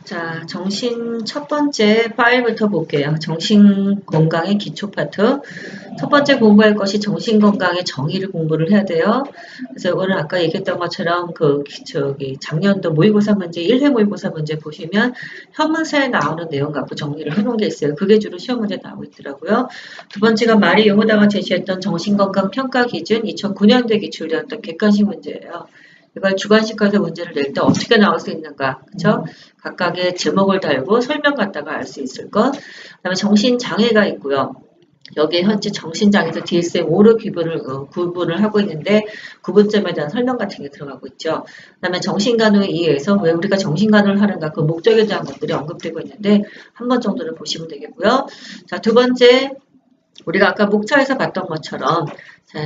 자, 정신 첫 번째 파일부터 볼게요. 정신 건강의 기초 파트. 첫 번째 공부할 것이 정신 건강의 정의를 공부를 해야 돼요. 그래서 이거는 아까 얘기했던 것처럼 작년도 모의고사 문제, 1회 모의고사 문제 보시면 현문사에 나오는 내용 갖고 정리를 해놓은 게 있어요. 그게 주로 시험 문제 나오고 있더라고요. 두 번째가 마리 용호다가 제시했던 정신건강 평가 기준 2009년도에 기출되었던 객관식 문제예요. 이걸 주관식화해서 문제를 낼 때 어떻게 나올 수 있는가, 그쵸? 각각의 제목을 달고 설명 갖다가 알 수 있을 것. 그다음에 정신장애가 있고요. 여기에 현재 정신장애에서 DSM-5로 구분을 하고 있는데 구분점에 대한 설명 같은 게 들어가고 있죠. 그다음에 정신간호에 의해서 왜 우리가 정신간호를 하는가 그 목적에 대한 것들이 언급되고 있는데 한 번 정도는 보시면 되겠고요. 자, 두 번째 우리가 아까 목차에서 봤던 것처럼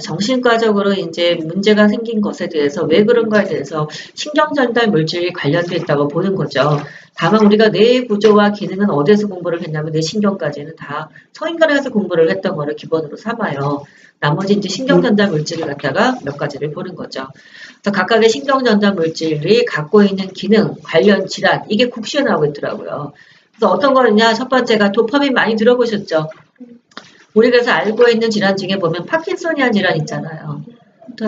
정신과적으로 이제 문제가 생긴 것에 대해서 왜 그런가에 대해서 신경전달 물질이 관련되어 있다고 보는 거죠. 다만 우리가 뇌의 구조와 기능은 어디에서 공부를 했냐면 뇌신경까지는 다 성인과에서 공부를 했던 거를 기본으로 삼아요. 나머지 이제 신경전달 물질을 갖다가 몇 가지를 보는 거죠. 그래서 각각의 신경전달 물질이 갖고 있는 기능, 관련 질환, 이게 국시에 나오고 있더라고요. 그래서 어떤 거냐, 첫 번째가 도파민 많이 들어보셨죠? 우리가 그래서 알고 있는 질환 중에 보면 파킨소니안 질환 있잖아요.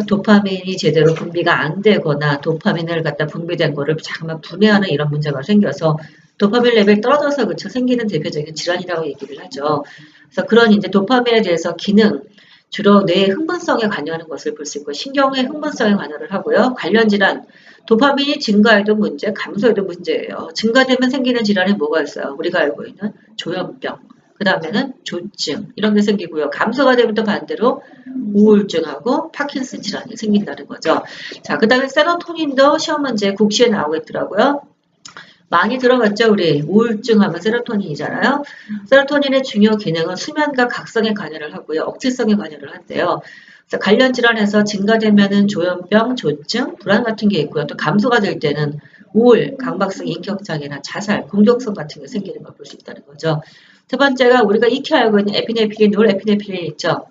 도파민이 제대로 분비가 안 되거나 도파민을 갖다 분비된 거를 잠깐만 분해하는 이런 문제가 생겨서 도파민 레벨 떨어져서 그쵸 생기는 대표적인 질환이라고 얘기를 하죠. 그래서 그런 이제 도파민에 대해서 기능 주로 뇌의 흥분성에 관여하는 것을 볼 수 있고 신경의 흥분성에 관여를 하고요. 관련 질환 도파민이 증가해도 문제, 감소해도 문제예요. 증가되면 생기는 질환이 뭐가 있어요? 우리가 알고 있는 조현병. 그 다음에는 조증 이런 게 생기고요. 감소가 되면 또 반대로 우울증하고 파킨슨 질환이 생긴다는 거죠. 자, 그 다음에 세로토닌도 시험 문제 국시에 나오고 있더라고요. 많이 들어봤죠? 우리 우울증 하면 세로토닌이잖아요. 세로토닌의 중요 기능은 수면과 각성에 관여를 하고요. 억제성에 관여를 한대요. 그래서 관련 질환에서 증가되면은 조현병, 조증, 불안 같은 게 있고요. 또 감소가 될 때는 우울, 강박성 인격장애나 자살, 공격성 같은 게 생기는 걸 볼 수 있다는 거죠. 세 번째가 우리가 익히 알고 있는 에피네프린, 노르에피네프린 있죠.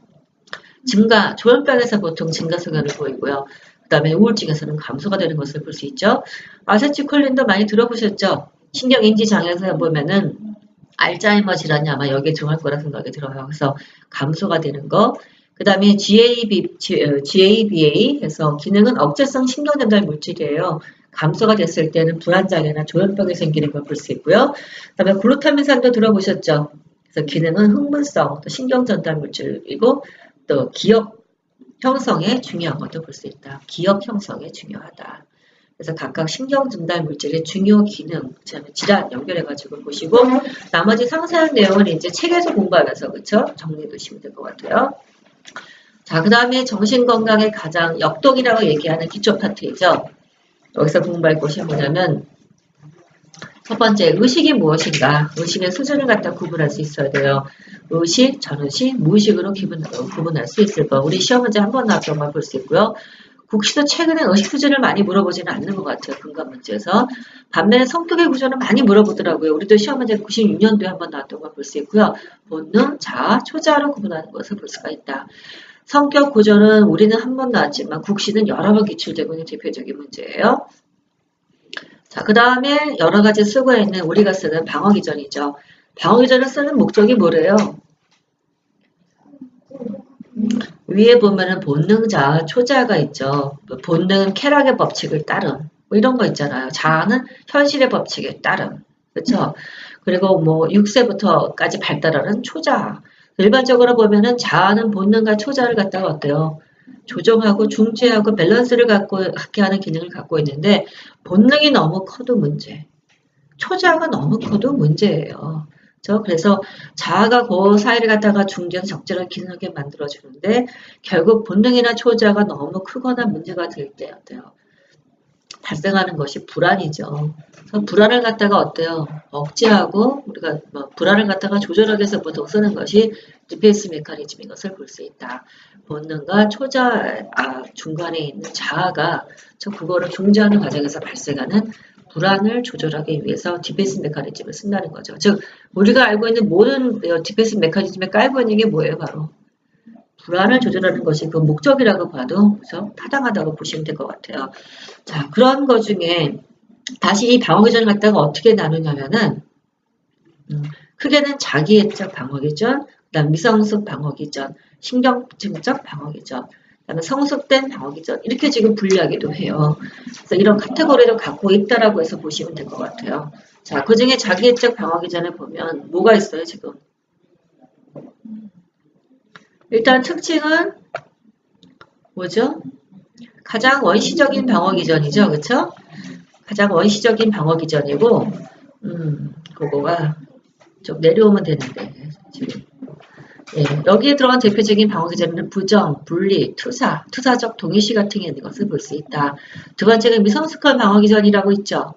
증가, 조현병에서 보통 증가 성향을 보이고요. 그 다음에 우울증에서는 감소가 되는 것을 볼 수 있죠. 아세틸콜린도 많이 들어보셨죠? 신경인지 장애에서 보면은 알츠하이머 질환이 아마 여기에 들어갈 거라 생각이 들어요. 그래서 감소가 되는 거. 그 다음에 GABA 해서 기능은 억제성 신경전달 물질이에요. 감소가 됐을 때는 불안장애나 조현병이 생기는 걸 볼 수 있고요. 그 다음에 글루타민산도 들어보셨죠? 그래서 기능은 흥분성, 또 신경전달 물질이고 또 기억 형성에 중요한 것도 볼 수 있다. 기억 형성에 중요하다. 그래서 각각 신경전달 물질의 중요 기능, 질환 연결해가지고 보시고 나머지 상세한 내용은 이제 책에서 공부하면서 그쵸? 정리해 두시면 될 것 같아요. 자, 그 다음에 정신건강의 가장 역동이라고 얘기하는 기초 파트이죠. 여기서 공부할 것이 뭐냐면 첫 번째, 의식이 무엇인가? 의식의 수준을 갖다 구분할 수 있어야 돼요. 의식, 전의식, 무의식으로 구분할 수 있을 거. 우리 시험 문제 한 번 나왔던 걸 볼 수 있고요. 국시도 최근에 의식 수준을 많이 물어보지는 않는 것 같아요. 분간 문제에서. 반면에 성격의 구조는 많이 물어보더라고요. 우리도 시험 문제 96년도에 한 번 나왔던 걸 볼 수 있고요. 본능, 자아, 초자아로 구분하는 것을 볼 수가 있다. 성격 구조는 우리는 한 번 나왔지만 국시는 여러 번 기출되고 있는 대표적인 문제예요. 자, 그 다음에 여러 가지 쓰고 있는 우리가 쓰는 방어기전이죠. 방어기전을 쓰는 목적이 뭐래요? 위에 보면은 본능, 자아, 초자아가 있죠. 본능은 쾌락의 법칙을 따름. 뭐 이런 거 있잖아요. 자아는 현실의 법칙에 따름. 그렇죠? 그리고 뭐 6세부터까지 발달하는 초자아. 일반적으로 보면은 자아는 본능과 초자아를 갖다가 어때요? 조정하고 중재하고 밸런스를 갖게 하는 기능을 갖고 있는데 본능이 너무 커도 문제. 초자아가 너무 커도 문제예요. 그래서 자아가 그 사이를 갖다가 중재해서 적절한 기능하게 만들어주는데 결국 본능이나 초자아가 너무 크거나 문제가 될 때 어때요? 발생하는 것이 불안이죠. 그래서 불안을 갖다가 어때요? 억제하고 우리가 불안을 갖다가 조절하기 위해서 보통 쓰는 것이 디펜스 메커니즘인 것을 볼 수 있다. 본능과 초자아 중간에 있는 자아가 그거를 중재하는 과정에서 발생하는 불안을 조절하기 위해서 디펜스 메커니즘을 쓴다는 거죠. 즉 우리가 알고 있는 모든 디펜스 메커니즘에 깔고 있는 게 뭐예요? 바로 불안을 조절하는 것이 그 목적이라고 봐도 그래서 타당하다고 보시면 될 것 같아요. 자, 그런 것 중에 다시 이 방어기전을 갖다가 어떻게 나누냐면은 크게는 자기애적 방어기전, 그다음 미성숙 방어기전, 신경증적 방어기전, 그다음에 성숙된 방어기전 이렇게 지금 분리하기도 해요. 그래서 이런 카테고리를 갖고 있다라고 해서 보시면 될 것 같아요. 자, 그 중에 자기애적 방어기전에 보면 뭐가 있어요 지금? 일단 특징은 뭐죠? 가장 원시적인 방어기전이죠, 그렇죠? 가장 원시적인 방어기전이고, 그거가 좀 내려오면 되는데 지금. 예, 여기에 들어간 대표적인 방어기전은 부정, 분리, 투사, 투사적 동일시 같은 게 있는 것을 볼 수 있다. 두 번째는 미성숙한 방어기전이라고 있죠.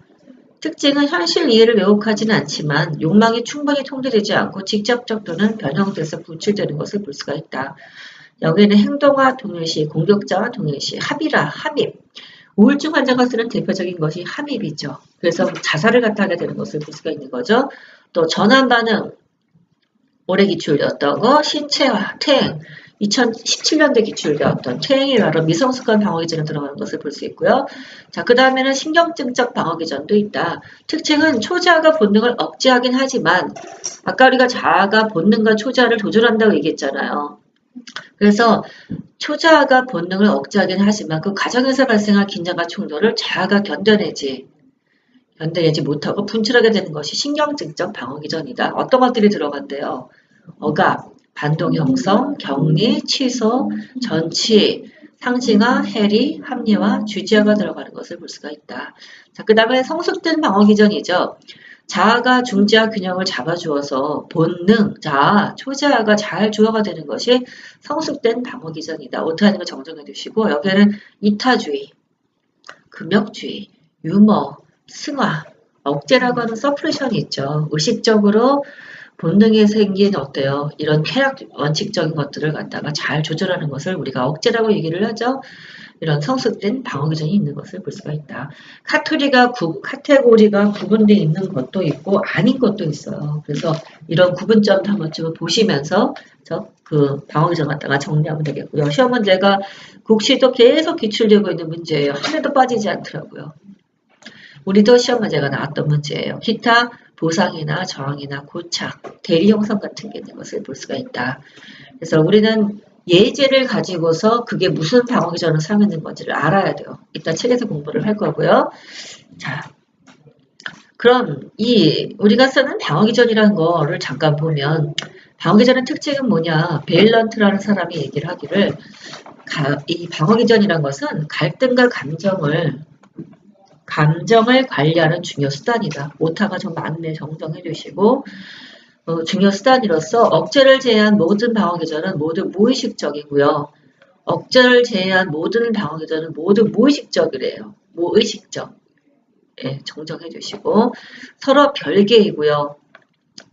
특징은 현실 이해를 왜곡하지는 않지만 욕망이 충분히 통제되지 않고 직접적 또는 변형돼서 분출되는 것을 볼 수가 있다. 여기에는 행동과 동일시, 공격자와 동일시, 합의라, 합입. 우울증 환자가 쓰는 대표적인 것이 함입이죠. 그래서 자살을 갖다 하게 되는 것을 볼 수가 있는 거죠. 또 전환 반응, 오래 기출되었던 거, 신체화, 퇴행, 2017년도에 기출되었던 퇴행이 바로 미성숙한 방어기전에 들어가는 것을 볼 수 있고요. 자, 그 다음에는 신경증적 방어기전도 있다. 특징은 초자아가 본능을 억제하긴 하지만 아까 우리가 자아가 본능과 초자아를 조절한다고 얘기했잖아요. 그래서 초자아가 본능을 억제하긴 하지만 그 과정에서 발생한 긴장과 충돌을 자아가 견뎌내지 못하고 분출하게 되는 것이 신경증적 방어기전이다. 어떤 것들이 들어간대요? 억압, 반동 형성, 격리, 취소, 전치, 상징화, 해리, 합리화, 주지화가 들어가는 것을 볼 수가 있다. 자, 그 다음에 성숙된 방어기전이죠. 자아가 중지와 균형을 잡아주어서 본능, 자아, 초자아가 잘 조화가 되는 것이 성숙된 방어기전이다. 오타하는 거 정정해 두시고 여기에는 이타주의, 금욕주의, 유머, 승화, 억제라고 하는 서프레션이 있죠. 의식적으로 본능에 생긴 어때요? 이런 쾌락 원칙적인 것들을 갖다가 잘 조절하는 것을 우리가 억제라고 얘기를 하죠. 이런 성숙된 방어기전이 있는 것을 볼 수가 있다. 카테고리가 구분되어 있는 것도 있고 아닌 것도 있어요. 그래서 이런 구분점도 한 번쯤 보시면서 그 방어기전 갖다가 정리하면 되겠고요. 시험 문제가 국시도 계속 기출되고 있는 문제예요. 하나도 빠지지 않더라고요. 우리도 시험 문제가 나왔던 문제예요. 기타 보상이나 저항이나 고착, 대리 형성 같은 게 있는 것을 볼 수가 있다. 그래서 우리는 예제를 가지고서 그게 무슨 방어기전을 사용하는 건지를 알아야 돼요. 이따 책에서 공부를 할 거고요. 자, 그럼 우리가 쓰는 방어기전이라는 거를 잠깐 보면 방어기전의 특징은 뭐냐? 베일런트라는 사람이 얘기를 하기를 이 방어기전이라는 것은 갈등과 감정을 관리하는 중요 수단이다. 오타가 좀 많네. 정정해 주시고 중요 수단으로서 억제를 제외한 모든 방어기전은 모두 무의식적이고요. 억제를 제외한 모든 방어기전은 모두 무의식적이래요. 무의식적. 예, 정정해 주시고 서로 별개이고요.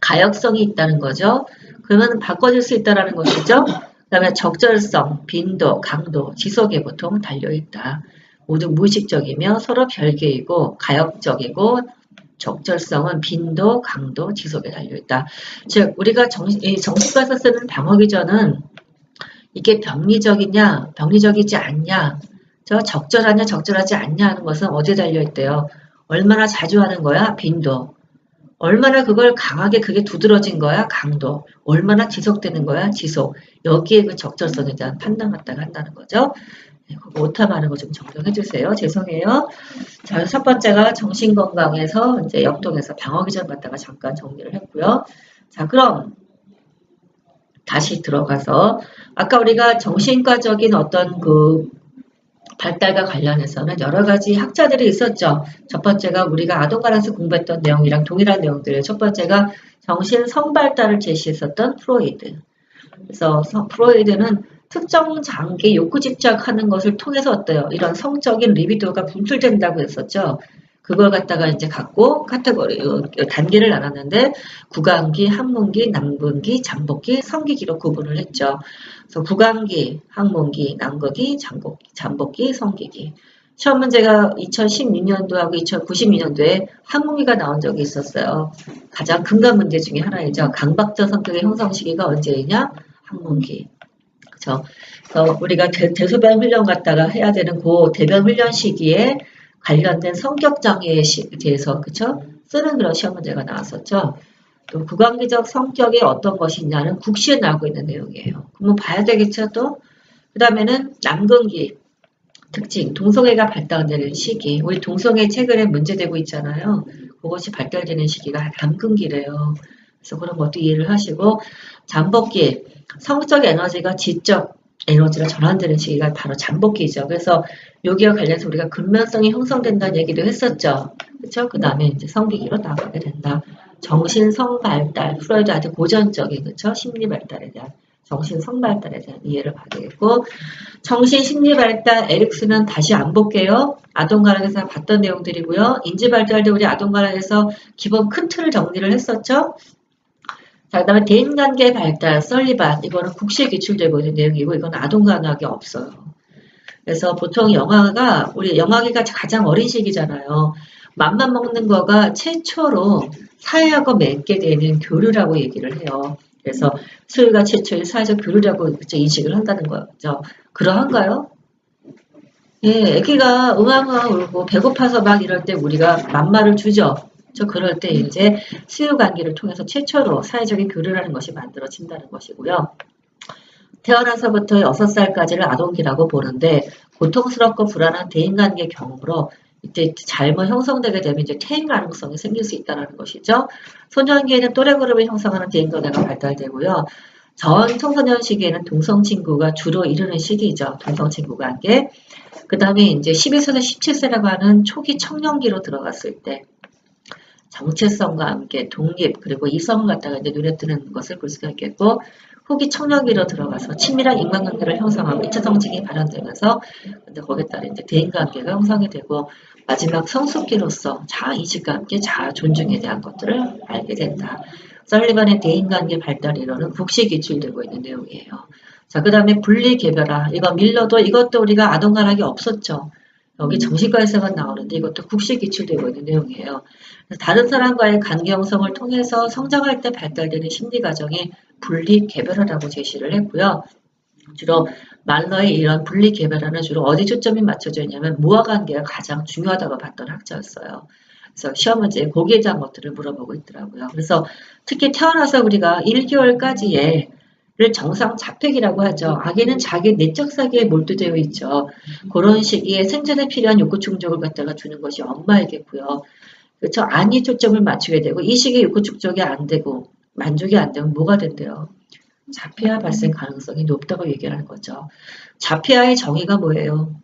가역성이 있다는 거죠. 그러면 바꿔줄 수 있다는 것이죠. 그 다음에 적절성, 빈도, 강도, 지속에 보통 달려있다. 모두 무의식적이며 서로 별개이고 가역적이고 적절성은 빈도, 강도, 지속에 달려있다. 즉 우리가 정신과에서 쓰는 방어기전은 이게 병리적이냐 병리적이지 않냐 적절하냐 적절하지 않냐 하는 것은 어디에 달려있대요. 얼마나 자주 하는 거야? 빈도. 얼마나 그걸 강하게 그게 두드러진 거야? 강도. 얼마나 지속되는 거야? 지속. 여기에 그 적절성에 대한 판단 갖다가 한다는 거죠. 네, 오타 많은 거 좀 정정해 주세요. 죄송해요. 자, 첫 번째가 정신건강에서 이제 역동에서 방어기전 갖다가 잠깐 정리를 했고요. 자, 그럼 다시 들어가서 아까 우리가 정신과적인 어떤 그 발달과 관련해서는 여러 가지 학자들이 있었죠. 첫 번째가 우리가 아동관에서 공부했던 내용이랑 동일한 내용들이에요. 첫 번째가 정신 성발달을 제시했었던 프로이드. 그래서 프로이드는 특정 장기 욕구 집착하는 것을 통해서 어때요? 이런 성적인 리비도가 분출된다고 했었죠. 그걸 갖다가 이제 갖고 단계를 나눴는데 구강기, 항문기, 남분기, 잠복기, 성기기로 구분을 했죠. 그래서 구강기, 항문기, 남극기, 잠복기, 성기기. 시험 문제가 2016년도하고 2092년도에 항문기가 나온 적이 있었어요. 가장 근간 문제 중에 하나이죠. 강박적 성격의 형성 시기가 언제이냐? 항문기. 그래서 우리가 대소변 훈련 갖다가 해야 되는 그 대변 훈련 시기에 관련된 성격 장애에 대해서 그쵸? 쓰는 그런 시험 문제가 나왔었죠. 또 구강기적 성격이 어떤 것이 있냐는 국시에 나오고 있는 내용이에요. 그러면 봐야 되겠죠 또? 그 다음에는 남근기 특징, 동성애가 발달되는 시기. 우리 동성애 최근에 문제되고 있잖아요. 그것이 발달되는 시기가 남근기래요. 그래서 그런 것도 이해를 하시고 잠복기, 성적 에너지가 지적 에너지가 전환되는 시기가 바로 잠복기죠. 그래서 여기와 관련해서 우리가 근면성이 형성된다는 얘기도 했었죠. 그렇죠? 그 다음에 이제 성기기로 나가게 된다. 정신성 발달, 프로이드한테 고전적인 그렇죠? 심리 발달에 대한 정신성 발달에 대한 이해를 받겠고 정신 심리 발달 에릭슨은 다시 안 볼게요. 아동과학에서 봤던 내용들이고요. 인지 발달도 우리 아동과학에서 기본 큰 틀을 정리를 했었죠. 자, 그 다음에 대인관계 발달, 설리반, 이거는 국시에 기출되고 있는 내용이고, 이건 아동과학에 없어요. 그래서 보통 영아가, 우리 영아기가 가장 어린 시기잖아요. 맘만 먹는 거가 최초로 사회하고 맺게 되는 교류라고 얘기를 해요. 그래서 소유가 최초의 사회적 교류라고 그쵸, 인식을 한다는 거죠. 그러한가요? 예, 애기가 응앙응앙 울고 배고파서 막 이럴 때 우리가 맘마를 주죠. 그럴 때 이제 수유관계를 통해서 최초로 사회적인 교류라는 것이 만들어진다는 것이고요. 태어나서부터 6살까지를 아동기라고 보는데 고통스럽고 불안한 대인관계 경험으로 이때 잘못 형성되게 되면 이제 퇴행 가능성이 생길 수 있다는 것이죠. 소년기에는 또래 그룹을 형성하는 대인관계가 발달되고요. 전 청소년 시기에는 동성친구가 주로 이르는 시기죠. 동성친구 관계. 그 다음에 이제 12세에서 17세라고 하는 초기 청년기로 들어갔을 때 정체성과 함께 독립 그리고 이성을 갖다가 이제 눈에 뜨는 것을 볼 수가 있겠고 후기 청년기로 들어가서 친밀한 인간관계를 형성하고 2차 정책이 발현되면서 근데 거기에 따라 이제 대인관계가 형성이 되고 마지막 성숙기로서 자아인식과 함께 자아 존중에 대한 것들을 알게 된다. 설리반의 대인관계 발달 이론은 국시에 기출되고 있는 내용이에요. 자, 그 다음에 분리개별화. 이거 밀러도 이것도 우리가 아동과학이 없었죠. 여기 정신과에서만 나오는데 이것도 국시에 기출되고 있는 내용이에요. 다른 사람과의 관계 형성을 통해서 성장할 때 발달되는 심리 과정이 분리개별화라고 제시를 했고요. 주로 말러의 이런 분리개별화는 주로 어디 초점이 맞춰져 있냐면 무아관계가 가장 중요하다고 봤던 학자였어요. 그래서 시험 문제에 거기에 대한 것들을 물어보고 있더라고요. 그래서 특히 태어나서 우리가 1개월까지의 를 정상 자폐기라고 하죠. 아기는 자기 내적 세계에 몰두되어 있죠. 그런 시기에 생존에 필요한 욕구 충족을 갖다가 주는 것이 엄마이겠고요. 그렇죠. 안이 초점을 맞추게 되고 이 시기에 욕구 충족이 안 되고 만족이 안 되면 뭐가 된대요? 자폐아 발생 가능성이 높다고 얘기하는 거죠. 자폐아의 정의가 뭐예요?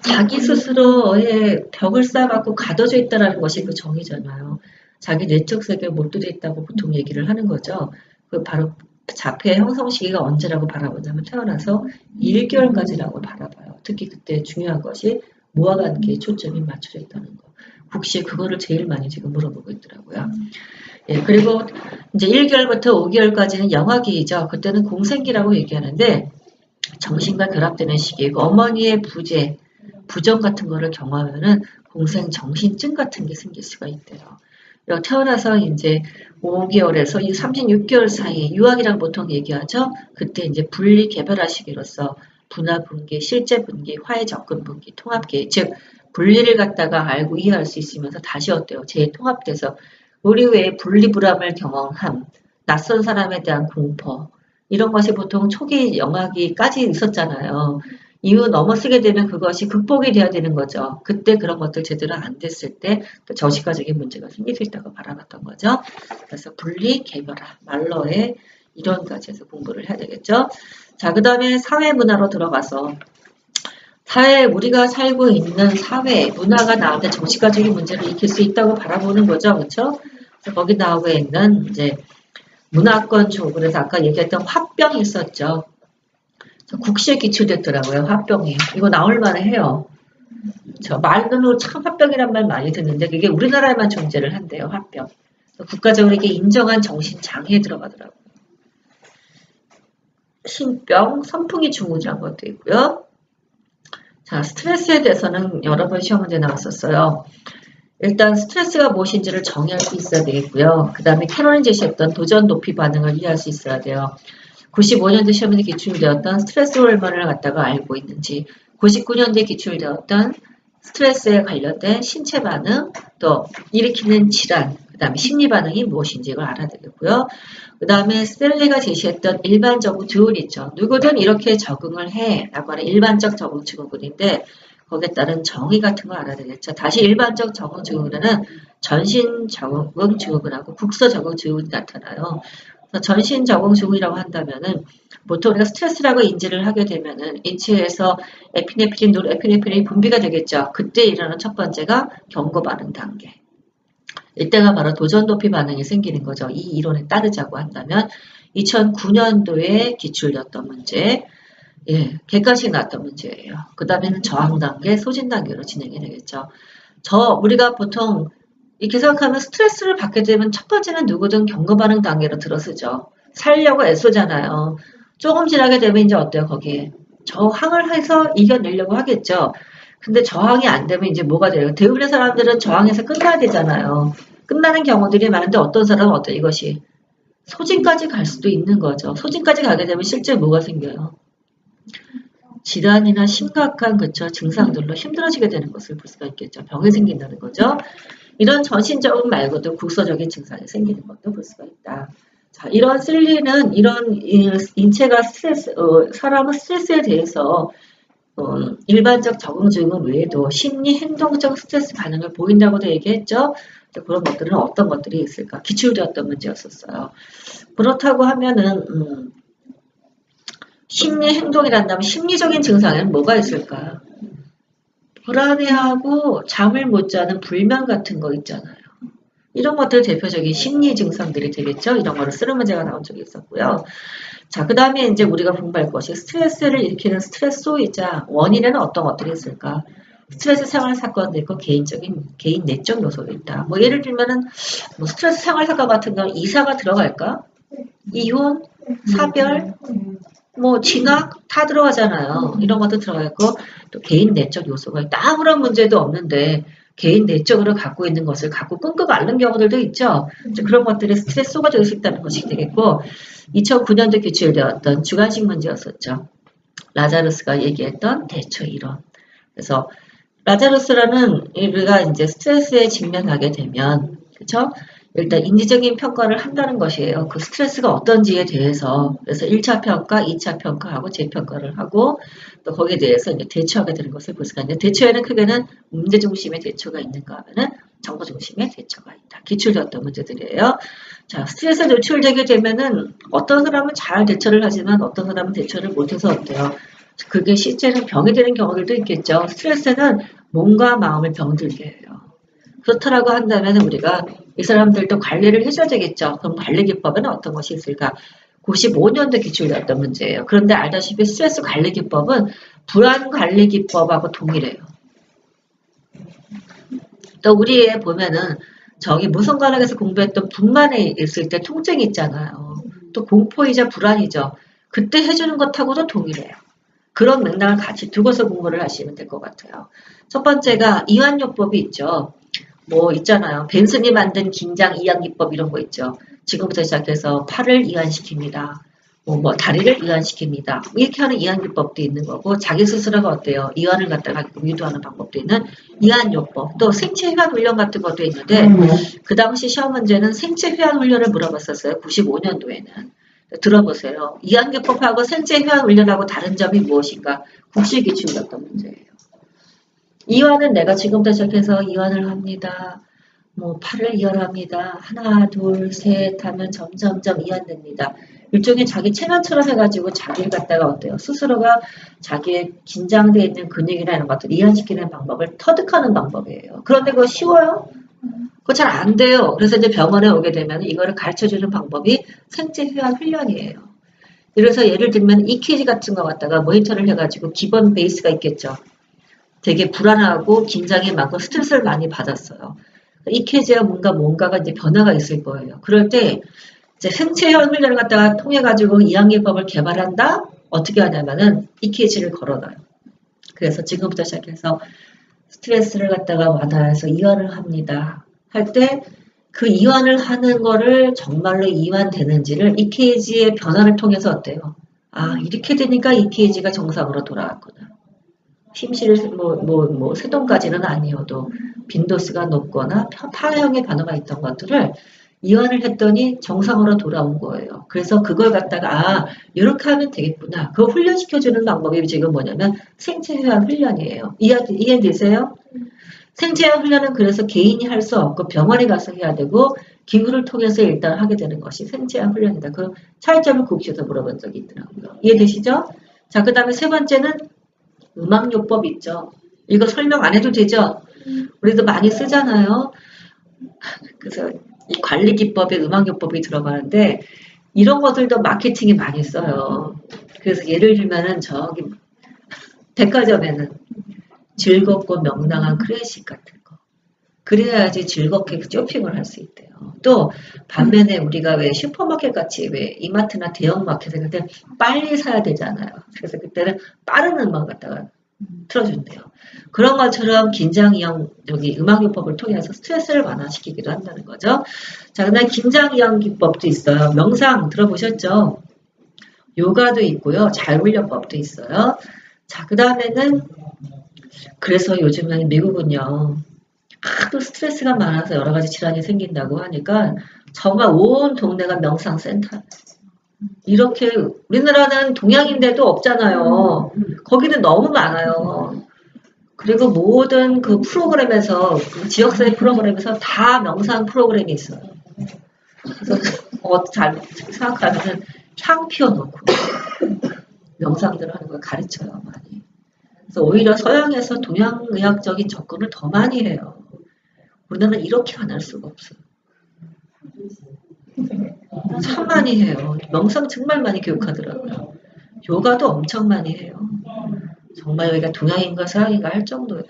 자기 스스로의 벽을 쌓아갖고 가둬져 있다는 것이 그 정의잖아요. 자기 내적 세계에 몰두되어 있다고 보통 얘기를 하는 거죠. 그 바로 자폐의 형성 시기가 언제라고 바라보냐면 태어나서 1개월까지라고 바라봐요. 특히 그때 중요한 것이 무아관계에 초점이 맞춰져 있다는 거. 혹시 그거를 제일 많이 지금 물어보고 있더라고요. 예, 그리고 이제 1개월부터 5개월까지는 영아기이죠. 그때는 공생기라고 얘기하는데 정신과 결합되는 시기이고 어머니의 부재, 부정 같은 거를 경험하면은 공생 정신증 같은 게 생길 수가 있대요. 태어나서 이제 5개월에서 36개월 사이 유아기라고 보통 얘기하죠. 그때 이제 분리 개별화 시기로서 분화 분기, 실제 분기, 화해 접근 분기, 통합기, 즉 분리를 갖다가 알고 이해할 수 있으면서 다시 어때요? 재통합돼서 우리 외에 분리불함을 경험함, 낯선 사람에 대한 공포 이런 것이 보통 초기 영아기까지 있었잖아요. 이후 넘어서게 되면 그것이 극복이 돼야 되는 거죠. 그때 그런 것들 제대로 안 됐을 때 또 정신과적인 문제가 생길 수 있다고 바라봤던 거죠. 그래서 분리, 개별화, 말러의 이론까지 해서 공부를 해야 되겠죠. 자, 그 다음에 사회 문화로 들어가서 우리가 살고 있는 사회, 문화가 나한테 정신과적인 문제를 일으킬 수 있다고 바라보는 거죠. 그렇죠? 거기 나오고 있는 이제 문화권 쪽으로 해서 아까 얘기했던 화병이 있었죠. 국시에 기출됐더라고요. 화병이. 이거 나올 만해 해요. 말로 참 화병이란 말 많이 듣는데 그게 우리나라에만 존재를 한대요. 화병. 국가적으로 이게 인정한 정신장애에 들어가더라고요. 신병, 선풍기 증후군이라는 것도 있고요. 자, 스트레스에 대해서는 여러 번 시험 문제 나왔었어요. 일단 스트레스가 무엇인지를 정의할 수 있어야 되겠고요. 그 다음에 캐논이 제시했던 도전 높이 반응을 이해할 수 있어야 돼요. 95년도 시험에 기출되었던 스트레스 호르몬을 갖다가 알고 있는지, (99년도에) 기출되었던 스트레스에 관련된 신체 반응, 또 일으키는 질환, 그 다음에 심리 반응이 무엇인지 이걸 알아야 되겠고요. 그 다음에 스탠리가 제시했던 일반적인 듀얼 있죠. 누구든 이렇게 적응을 해 라고 하는 일반적 적응 증후군인데 거기에 따른 정의 같은 걸 알아야 되겠죠. 다시 일반적 적응 증후군은 전신 적응 증후군하고 국소 적응 증후군이 나타나요. 그래서 전신 적응 증후군이라고 한다면은 보통 우리가 스트레스라고 인지를 하게 되면은 인체에서 에피네프린, 노르에피네프린이 분비가 되겠죠. 그때 일어나는 첫 번째가 경고 반응 단계. 이때가 바로 도전 도피 반응이 생기는 거죠. 이 이론에 따르자고 한다면 2009년도에 기출되었던 문제, 객관식 나왔던 문제예요. 그 다음에는 저항 단계, 소진 단계로 진행이 되겠죠. 우리가 보통 이렇게 생각하면 스트레스를 받게 되면 첫 번째는 누구든 경고 반응 단계로 들어서죠. 살려고 애쓰잖아요. 조금 지나게 되면 이제 어때요, 거기에? 저항을 해서 이겨내려고 하겠죠. 근데 저항이 안 되면 이제 뭐가 돼요? 대부분의 사람들은 저항해서 끝나야 되잖아요. 끝나는 경우들이 많은데 어떤 사람은 어때요, 이것이? 소진까지 갈 수도 있는 거죠. 소진까지 가게 되면 실제 뭐가 생겨요? 질환이나 심각한 증상들로 힘들어지게 되는 것을 볼 수가 있겠죠. 병이 생긴다는 거죠. 이런 전신적인 말고도 국소적인 증상이 생기는 것도 볼 수가 있다. 자, 이런 슬리는 이런 인체가 사람은 스트레스에 대해서 일반적 적응 증후 외에도 심리 행동적 스트레스 반응을 보인다고도 얘기했죠. 그런 것들은 어떤 것들이 있을까? 기출되었던 문제였었어요. 그렇다고 하면은 심리 행동이란다면 심리적인 증상에는 뭐가 있을까? 불안해하고 잠을 못 자는 불면 같은 거 있잖아요. 이런 것들 대표적인 심리 증상들이 되겠죠. 이런 거를 쓰는 문제가 나온 적이 있었고요. 자, 그 다음에 이제 우리가 공부할 것이 스트레스를 일으키는 스트레스이자 원인에는 어떤 것들이 있을까? 스트레스 생활 사건도 있고 개인 내적 요소도 있다. 뭐 예를 들면은 뭐 스트레스 생활 사건 같은 경우는 이사가 들어갈까? 이혼, 사별, 뭐 진학 다 들어가잖아요. 이런 것도 들어가 있고 또 개인 내적 요소가 있다. 아무런 문제도 없는데 개인 내적으로 갖고 있는 것을 갖고 끙끙 앓는 경우들도 있죠. 그런 것들이 스트레스 쏟아질 수 있다는 것이 되겠고 2009년도 기출되었던 주관식 문제였었죠. 라자루스가 얘기했던 대처 이론. 그래서 라자루스라는 우리가 이제 스트레스에 직면하게 되면 그렇죠? 일단 인지적인 평가를 한다는 것이에요. 그 스트레스가 어떤지에 대해서. 그래서 1차 평가, 2차 평가하고 재평가를 하고 또 거기에 대해서 이제 대처하게 되는 것을 볼 수가 있는데 대처에는 크게는 문제 중심의 대처가 있는가 하면은 정보 중심의 대처가 있다. 기출되었던 문제들이에요. 자, 스트레스에 노출되게 되면은 어떤 사람은 잘 대처를 하지만 어떤 사람은 대처를 못해서 어때요? 그게 실제로 병이 되는 경우들도 있겠죠. 스트레스는 몸과 마음을 병들게 해요. 그렇다라고 한다면 우리가 이 사람들도 관리를 해줘야 되겠죠. 그럼 관리 기법은 어떤 것이 있을까? 95년도 기출되었던 문제예요. 그런데 알다시피 스트레스 관리 기법은 불안 관리 기법하고 동일해요. 또 우리에 보면은 저기 무성관학에서 공부했던 분만에 있을 때 통증이 있잖아요. 또 공포이자 불안이죠. 그때 해주는 것하고도 동일해요. 그런 맥락을 같이 두고서 공부를 하시면 될 것 같아요. 첫 번째가 이완요법이 있죠. 뭐 있잖아요. 벤슨이 만든 긴장 이완기법 이런 거 있죠. 지금부터 시작해서 팔을 이완시킵니다. 뭐 다리를 이완시킵니다. 이렇게 하는 이완기법도 있는 거고 자기 스스로가 어때요? 이완을 갖다가 유도하는 방법도 있는 이완요법. 또 생체회화 훈련 같은 것도 있는데 그 당시 시험 문제는 생체회화 훈련을 물어봤었어요. 95년도에는. 들어보세요. 이완기법하고 생체회화 훈련하고 다른 점이 무엇인가? 국시기출이었던 문제예요. 이완은 내가 지금부터 시작해서 이완을 합니다. 뭐 팔을 이완합니다. 하나, 둘, 셋 하면 점점점 이완됩니다. 일종의 자기 체면처럼 해가지고 자기를 갖다가 어때요? 스스로가 자기의 긴장되어 있는 근육이나 이런 것들 이완시키는 방법을 터득하는 방법이에요. 그런데 그거 쉬워요? 그거 잘 안 돼요. 그래서 이제 병원에 오게 되면 이거를 가르쳐주는 방법이 생체회화 훈련이에요. 그래서 예를 들면 EKG 같은 거 갖다가 모니터를 해가지고 기본 베이스가 있겠죠. 되게 불안하고 긴장이 많고 스트레스를 많이 받았어요. EKG가 뭔가가 이제 변화가 있을 거예요. 그럴 때 이제 생체형 훈련을 갖다가 통해가지고 이완기법을 개발한다? 어떻게 하냐면은 EKG를 걸어놔요. 그래서 지금부터 시작해서 스트레스를 갖다가 완화해서 이완을 합니다. 할 때 그 이완을 하는 거를 정말로 이완되는지를 EKG의 변화를 통해서 어때요? 아, 이렇게 되니까 EKG가 정상으로 돌아왔구나. 팀실 세동까지는 아니어도 빈도수가 높거나 파형의 단어가 있던 것들을 이완을 했더니 정상으로 돌아온 거예요. 그래서 그걸 갖다가 이렇게 하면 되겠구나. 그거 훈련시켜주는 방법이 지금 뭐냐면 생체회화 훈련이에요. 이해되세요? 생체회화 훈련은 그래서 개인이 할 수 없고 병원에 가서 해야 되고 기구를 통해서 일단 하게 되는 것이 생체회화 훈련이다. 그 차이점을 국시에서 물어본 적이 있더라고요. 이해되시죠? 자, 그 다음에 세 번째는 음악요법 있죠. 이거 설명 안 해도 되죠? 우리도 많이 쓰잖아요. 그래서 이 관리 기법에 음악요법이 들어가는데 이런 것들도 마케팅에 많이 써요. 그래서 예를 들면은 저기 백화점에는 즐겁고 명랑한 클래식 같은 거. 그래야지 즐겁게 쇼핑을 할 수 있대요. 또 반면에 우리가 왜 슈퍼마켓 같이 왜 이마트나 대형마켓에 그때 빨리 사야 되잖아요. 그래서 그때는 빠른 음악 갖다가 틀어준대요. 그런 것처럼 긴장-이완 음악요법을 통해서 스트레스를 완화시키기도 한다는 거죠. 자, 그다음 긴장-이완 기법도 있어요. 명상 들어보셨죠? 요가도 있고요. 자율훈련법도 있어요. 자, 그 다음에는 그래서 요즘은 미국은요. 하도 스트레스가 많아서 여러 가지 질환이 생긴다고 하니까 정말 온 동네가 명상센터. 이렇게 우리나라는 동양인데도 없잖아요. 거기는 너무 많아요. 그리고 모든 그 프로그램에서 그 지역사회 프로그램에서 다 명상 프로그램이 있어요. 그래서 잘 생각하면은 향 피워놓고 명상들을 하는 걸 가르쳐요 많이. 그래서 오히려 서양에서 동양의학적인 접근을 더 많이 해요. 우리나라는 이렇게 안 할 수가 없어요. 참 많이 해요. 명상 정말 많이 교육하더라고요. 요가도 엄청 많이 해요. 정말 여기가 동양인가 서양인가 할 정도예요.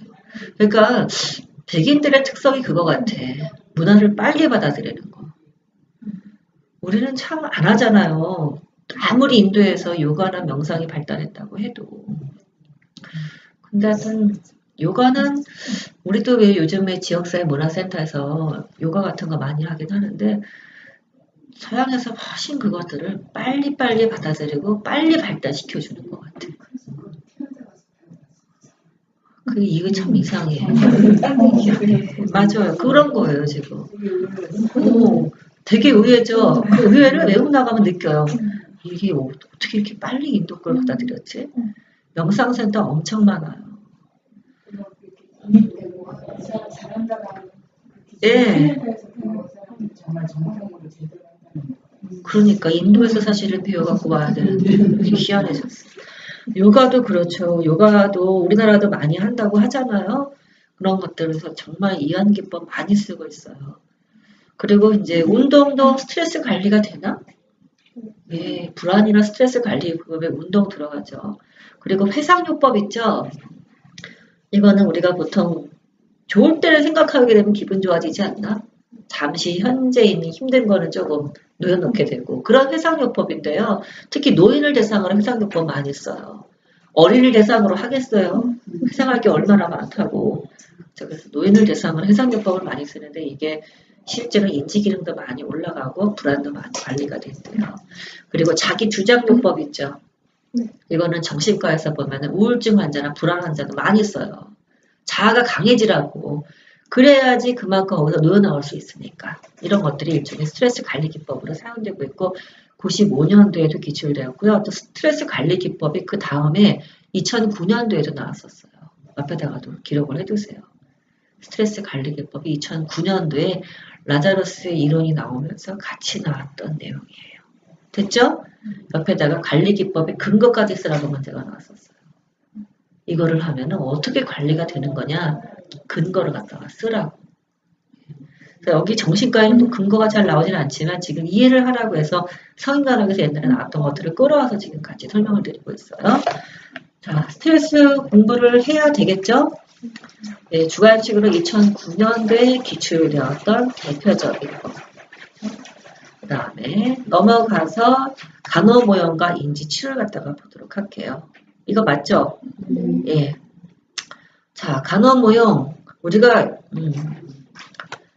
그러니까 백인들의 특성이 그거 같아. 문화를 빨리 받아들이는 거. 우리는 참 안 하잖아요. 아무리 인도에서 요가나 명상이 발달했다고 해도. 근데 하여튼 요가는 우리도 왜 요즘에 지역사회 문화센터에서 요가 같은 거 많이 하긴 하는데 서양에서 훨씬 그것들을 빨리빨리 받아들이고 빨리 발달시켜주는 것 같아요. 이거 참 이상해. 맞아요. 그런 거예요, 지금. 오, 되게 의외죠? 그 의외를 외국 나가면 느껴요. 이게 어떻게 이렇게 빨리 인도 걸 받아들였지? 명상센터 엄청 많아요. 예. 그러니까 인도에서 사실은 배워갖고 와야 되는데 희한해졌어. 요가도 그렇죠. 요가도 우리나라도 많이 한다고 하잖아요. 그런 것들에서 정말 이완기법 많이 쓰고 있어요. 그리고 이제 운동도 스트레스 관리가 되나? 네, 불안이나 스트레스 관리 그룹에 운동 들어가죠. 그리고 회상요법 있죠? 이거는 우리가 보통 좋을 때를 생각하게 되면 기분 좋아지지 않나? 잠시 현재 있는 힘든 거는 조금 놓여놓게 되고 그런 회상요법인데요. 특히 노인을 대상으로 회상요법 많이 써요. 어린이를 대상으로 하겠어요? 회상할 게 얼마나 많다고. 그래서 노인을 대상으로 회상요법을 많이 쓰는데 이게 실제로 인지기능도 많이 올라가고 불안도 많이 관리가 된대요. 그리고 자기 주장요법 있죠. 이거는 정신과에서 보면 우울증 환자나 불안 환자도 많이 써요. 자아가 강해지라고. 그래야지 그만큼 거기서 놓여나올 수 있으니까. 이런 것들이 일종의 스트레스 관리 기법으로 사용되고 있고 95년도에도 기출되었고요. 또 스트레스 관리 기법이 그 다음에 2009년도에도 나왔었어요. 옆에다가도 기록을 해두세요. 스트레스 관리 기법이 2009년도에 라자로스의 이론이 나오면서 같이 나왔던 내용이에요. 됐죠? 옆에다가 관리 기법의 근거까지 쓰라고 문제가 나왔었어요. 이거를 하면 어떻게 관리가 되는 거냐? 근거를 갖다가 쓰라고. 여기 정신과에는 또 근거가 잘 나오진 않지만 지금 이해를 하라고 해서 성인과학에서 옛날에 나왔던 것들을 끌어와서 지금 같이 설명을 드리고 있어요. 자, 스트레스 공부를 해야 되겠죠? 네, 주관식으로 2009년도에 기출되었던 대표적인 것. 그 다음에 넘어가서 간호 모형과 인지 치료를 갖다가 보도록 할게요. 이거 맞죠? 예. 자, 간호 모형. 우리가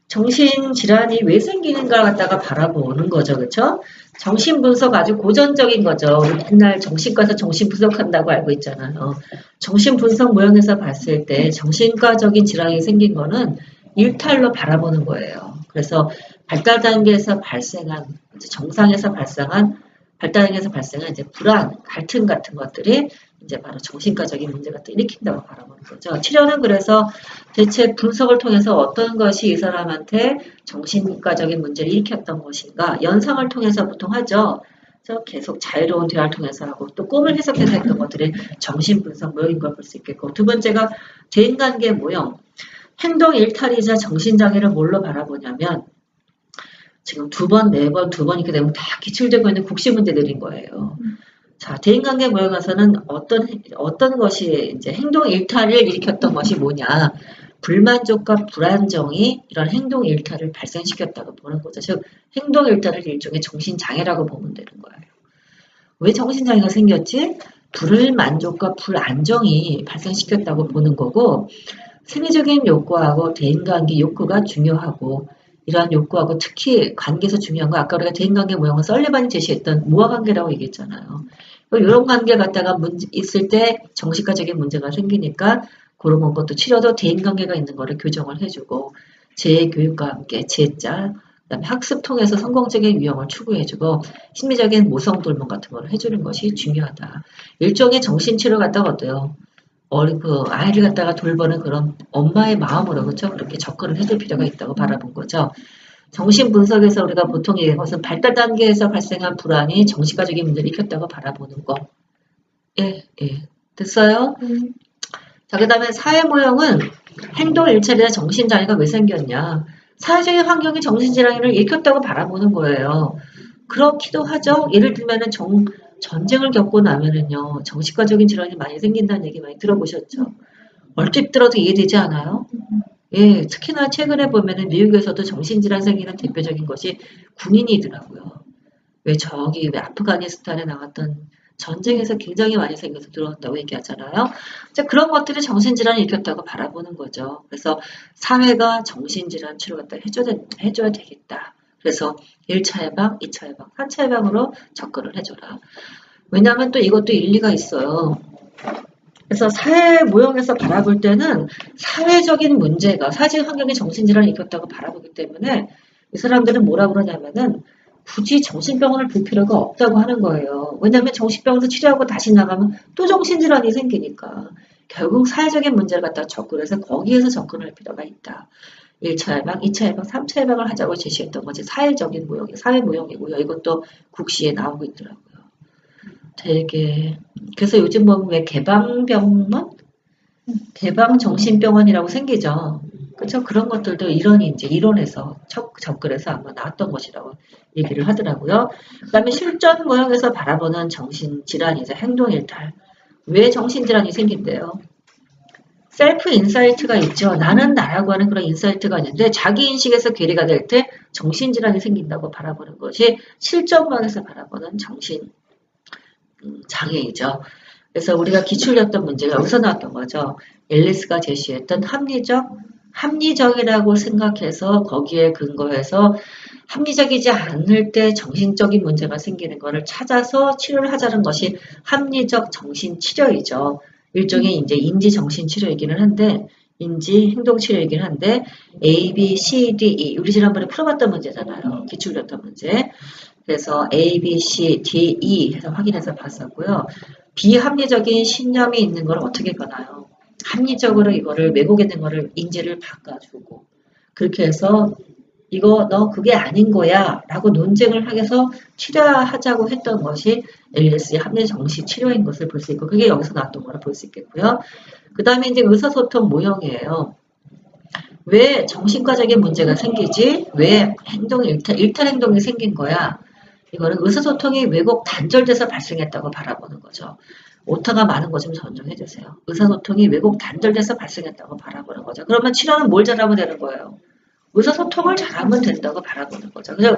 정신질환이 왜 생기는가 갖다가 바라보는 거죠. 그쵸? 정신 분석 아주 고전적인 거죠. 우리 맨날 정신과에서 정신 분석한다고 알고 있잖아요. 정신 분석 모형에서 봤을 때 정신과적인 질환이 생긴 거는 일탈로 바라보는 거예요. 그래서 발달 단계에서 발생한 정상에서 발생한 발달 단계에서 발생한 이제 불안, 갈등 같은 것들이 이제 바로 정신과적인 문제가 또 일으킨다고 바라보는 거죠. 치료는 그래서 대체 분석을 통해서 어떤 것이 이 사람한테 정신과적인 문제를 일으켰던 것인가 연상을 통해서 보통 하죠. 그래서 계속 자유로운 대화를 통해서 하고 또 꿈을 해석해서 했던 것들이 정신분석 모형인 걸 볼 수 있겠고 두 번째가 대인관계 모형 행동 일탈이자 정신장애를 뭘로 바라보냐면 지금 두 번, 네 번, 두 번 이렇게 되면 다 기출되고 있는 국시 문제들인 거예요. 자, 대인관계 모형에서는 어떤 것이 이제 행동 일탈을 일으켰던 것이 뭐냐. 불만족과 불안정이 이런 행동 일탈을 발생시켰다고 보는 거죠. 즉, 행동 일탈을 일종의 정신장애라고 보면 되는 거예요. 왜 정신장애가 생겼지? 불만족과 불안정이 발생시켰다고 보는 거고, 생리적인 욕구하고 대인관계 욕구가 중요하고, 이러한 욕구하고 특히 관계에서 중요한 거 아까 우리가 대인관계 모형을 설리반이 제시했던 무화관계라고 얘기했잖아요. 이런 관계 갖다가 있을 때 정신과적인 문제가 생기니까 그런 것도 치료도 대인관계가 있는 거를 교정을 해주고 재교육과 함께 재짜 그다음에 학습 통해서 성공적인 유형을 추구해주고 심리적인 모성 돌봄 같은 걸 해주는 것이 중요하다. 일종의 정신치료 갖다가 어때요? 그 아이를 갖다가 돌보는 그런 엄마의 마음으로 그렇죠? 그렇게 접근을 해줄 필요가 있다고 바라본 거죠. 정신 분석에서 우리가 보통 얘기한 것은 발달 단계에서 발생한 불안이 정신과적인 문제를 일으켰다고 바라보는 거. 예, 예. 됐어요? 자, 그 다음에 사회 모형은 행동 일체나 정신장애가 왜 생겼냐. 사회적인 환경이 정신질환을 일으켰다고 바라보는 거예요. 그렇기도 하죠. 예를 들면은 전쟁을 겪고 나면은요, 정신과적인 질환이 많이 생긴다는 얘기 많이 들어보셨죠? 얼핏 들어도 이해되지 않아요? 예, 특히나 최근에 보면은 미국에서도 정신질환 생기는 대표적인 것이 군인이더라고요. 왜 아프가니스탄에 나왔던 전쟁에서 굉장히 많이 생겨서 들어왔다고 얘기하잖아요. 이제 그런 것들이 정신질환을 일으켰다고 바라보는 거죠. 그래서 사회가 정신질환 치료 갖다 해줘야 되겠다. 그래서 1차 예방, 2차 예방, 3차 예방으로 접근을 해줘라. 왜냐하면 또 이것도 일리가 있어요. 그래서 사회 모형에서 바라볼 때는 사회적인 문제가 사회적 환경이 정신질환을 일으켰다고 바라보기 때문에 이 사람들은 뭐라 그러냐면은 굳이 정신병원을 볼 필요가 없다고 하는 거예요. 왜냐하면 정신병원에서 치료하고 다시 나가면 또 정신질환이 생기니까 결국 사회적인 문제를 갖다 접근해서 거기에서 접근할 필요가 있다. 1차 예방, 2차 예방, 3차 예방을 하자고 제시했던 것이 사회적인 모형이 사회 모형이고요. 이것도 국시에 나오고 있더라고요. 되게 그래서 요즘 보면 왜 개방병원? 개방정신병원이라고 생기죠. 그렇죠? 그런 것들도 이제 이론에서 접근해서 아마 나왔던 것이라고 얘기를 하더라고요. 그 다음에 실전 모형에서 바라보는 정신질환이죠. 행동일탈. 왜 정신질환이 생긴대요? 셀프 인사이트가 있죠. 나는 나라고 하는 그런 인사이트가 있는데 자기인식에서 괴리가 될 때 정신질환이 생긴다고 바라보는 것이 실전 모형에서 바라보는 정신 장애이죠. 그래서 우리가 기출했던 문제가 여기서 나왔던 거죠. 앨리스가 제시했던 합리적이라고 생각해서 거기에 근거해서 합리적이지 않을 때 정신적인 문제가 생기는 것을 찾아서 치료를 하자는 것이 합리적 정신치료이죠. 일종의 이제 인지정신치료이기는 한데 인지 행동치료이긴 한데 A, B, C, D, E 우리 지난번에 풀어봤던 문제잖아요. 기출했던 문제. 그래서 A, B, C, D, E 해서 확인해서 봤었고요. 비합리적인 신념이 있는 걸 어떻게 변화요? 합리적으로 이거를 왜곡있는 거를 인지를 바꿔주고 그렇게 해서 이거 너 그게 아닌 거야 라고 논쟁을 하게서 치료하자고 했던 것이 앨리스의 합리정신 치료인 것을 볼 수 있고 그게 여기서 나왔던 거라 볼 수 있겠고요. 그 다음에 이제 의사소통 모형이에요. 왜 정신과적인 문제가 생기지? 왜 일탈 행동이 생긴 거야? 이거는 의사소통이 왜곡 단절돼서 발생했다고 바라보는 거죠. 오타가 많은 거 좀 전정해 주세요. 의사소통이 왜곡 단절돼서 발생했다고 바라보는 거죠. 그러면 치료는 뭘 잘하면 되는 거예요? 의사소통을 잘하면 된다고 바라보는 거죠. 그래서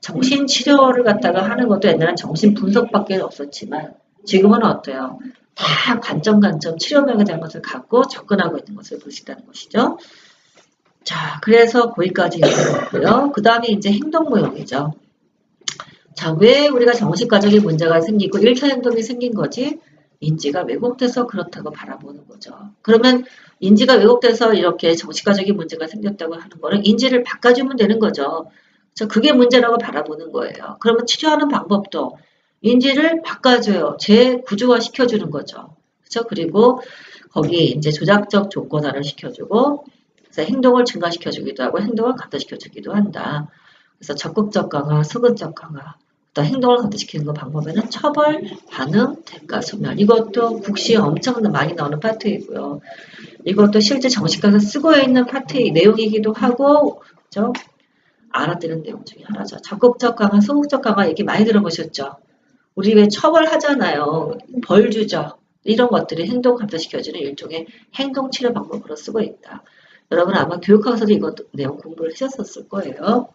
정신치료를 갖다가 하는 것도 옛날엔 정신분석밖에 없었지만 지금은 어때요? 다 관점 치료명에 대한 것을 갖고 접근하고 있는 것을 볼 수 있다는 것이죠. 자, 그래서 거기까지 있고요. 그 다음에 이제 행동 모형이죠. 자, 왜 우리가 정신과적인 문제가 생기고 일처 행동이 생긴 거지? 인지가 왜곡돼서 그렇다고 바라보는 거죠. 그러면 인지가 왜곡돼서 이렇게 정신과적인 문제가 생겼다고 하는 거는 인지를 바꿔주면 되는 거죠. 그게 문제라고 바라보는 거예요. 그러면 치료하는 방법도 인지를 바꿔줘요. 재구조화 시켜주는 거죠. 그렇죠? 그리고 거기 이제 조작적 조건화를 시켜주고 그래서 행동을 증가시켜주기도 하고 행동을 감소시켜주기도 한다. 그래서 적극적 강화, 소극적 강화, 또 행동을 감소시키는 거 방법에는 처벌, 반응, 대가, 소멸. 이것도 국시에 엄청 많이 나오는 파트이고요. 이것도 실제 정신과에서 쓰고 있는 파트의 내용이기도 하고, 그죠? 알아듣는 내용 중에 하나죠. 적극적 강화, 소극적 강화 얘기 많이 들어보셨죠? 우리 왜 처벌하잖아요. 벌 주죠. 이런 것들이 행동 감소시켜주는 일종의 행동 치료 방법으로 쓰고 있다. 여러분 아마 교육학에서도 이것 내용 공부를 하셨었을 거예요.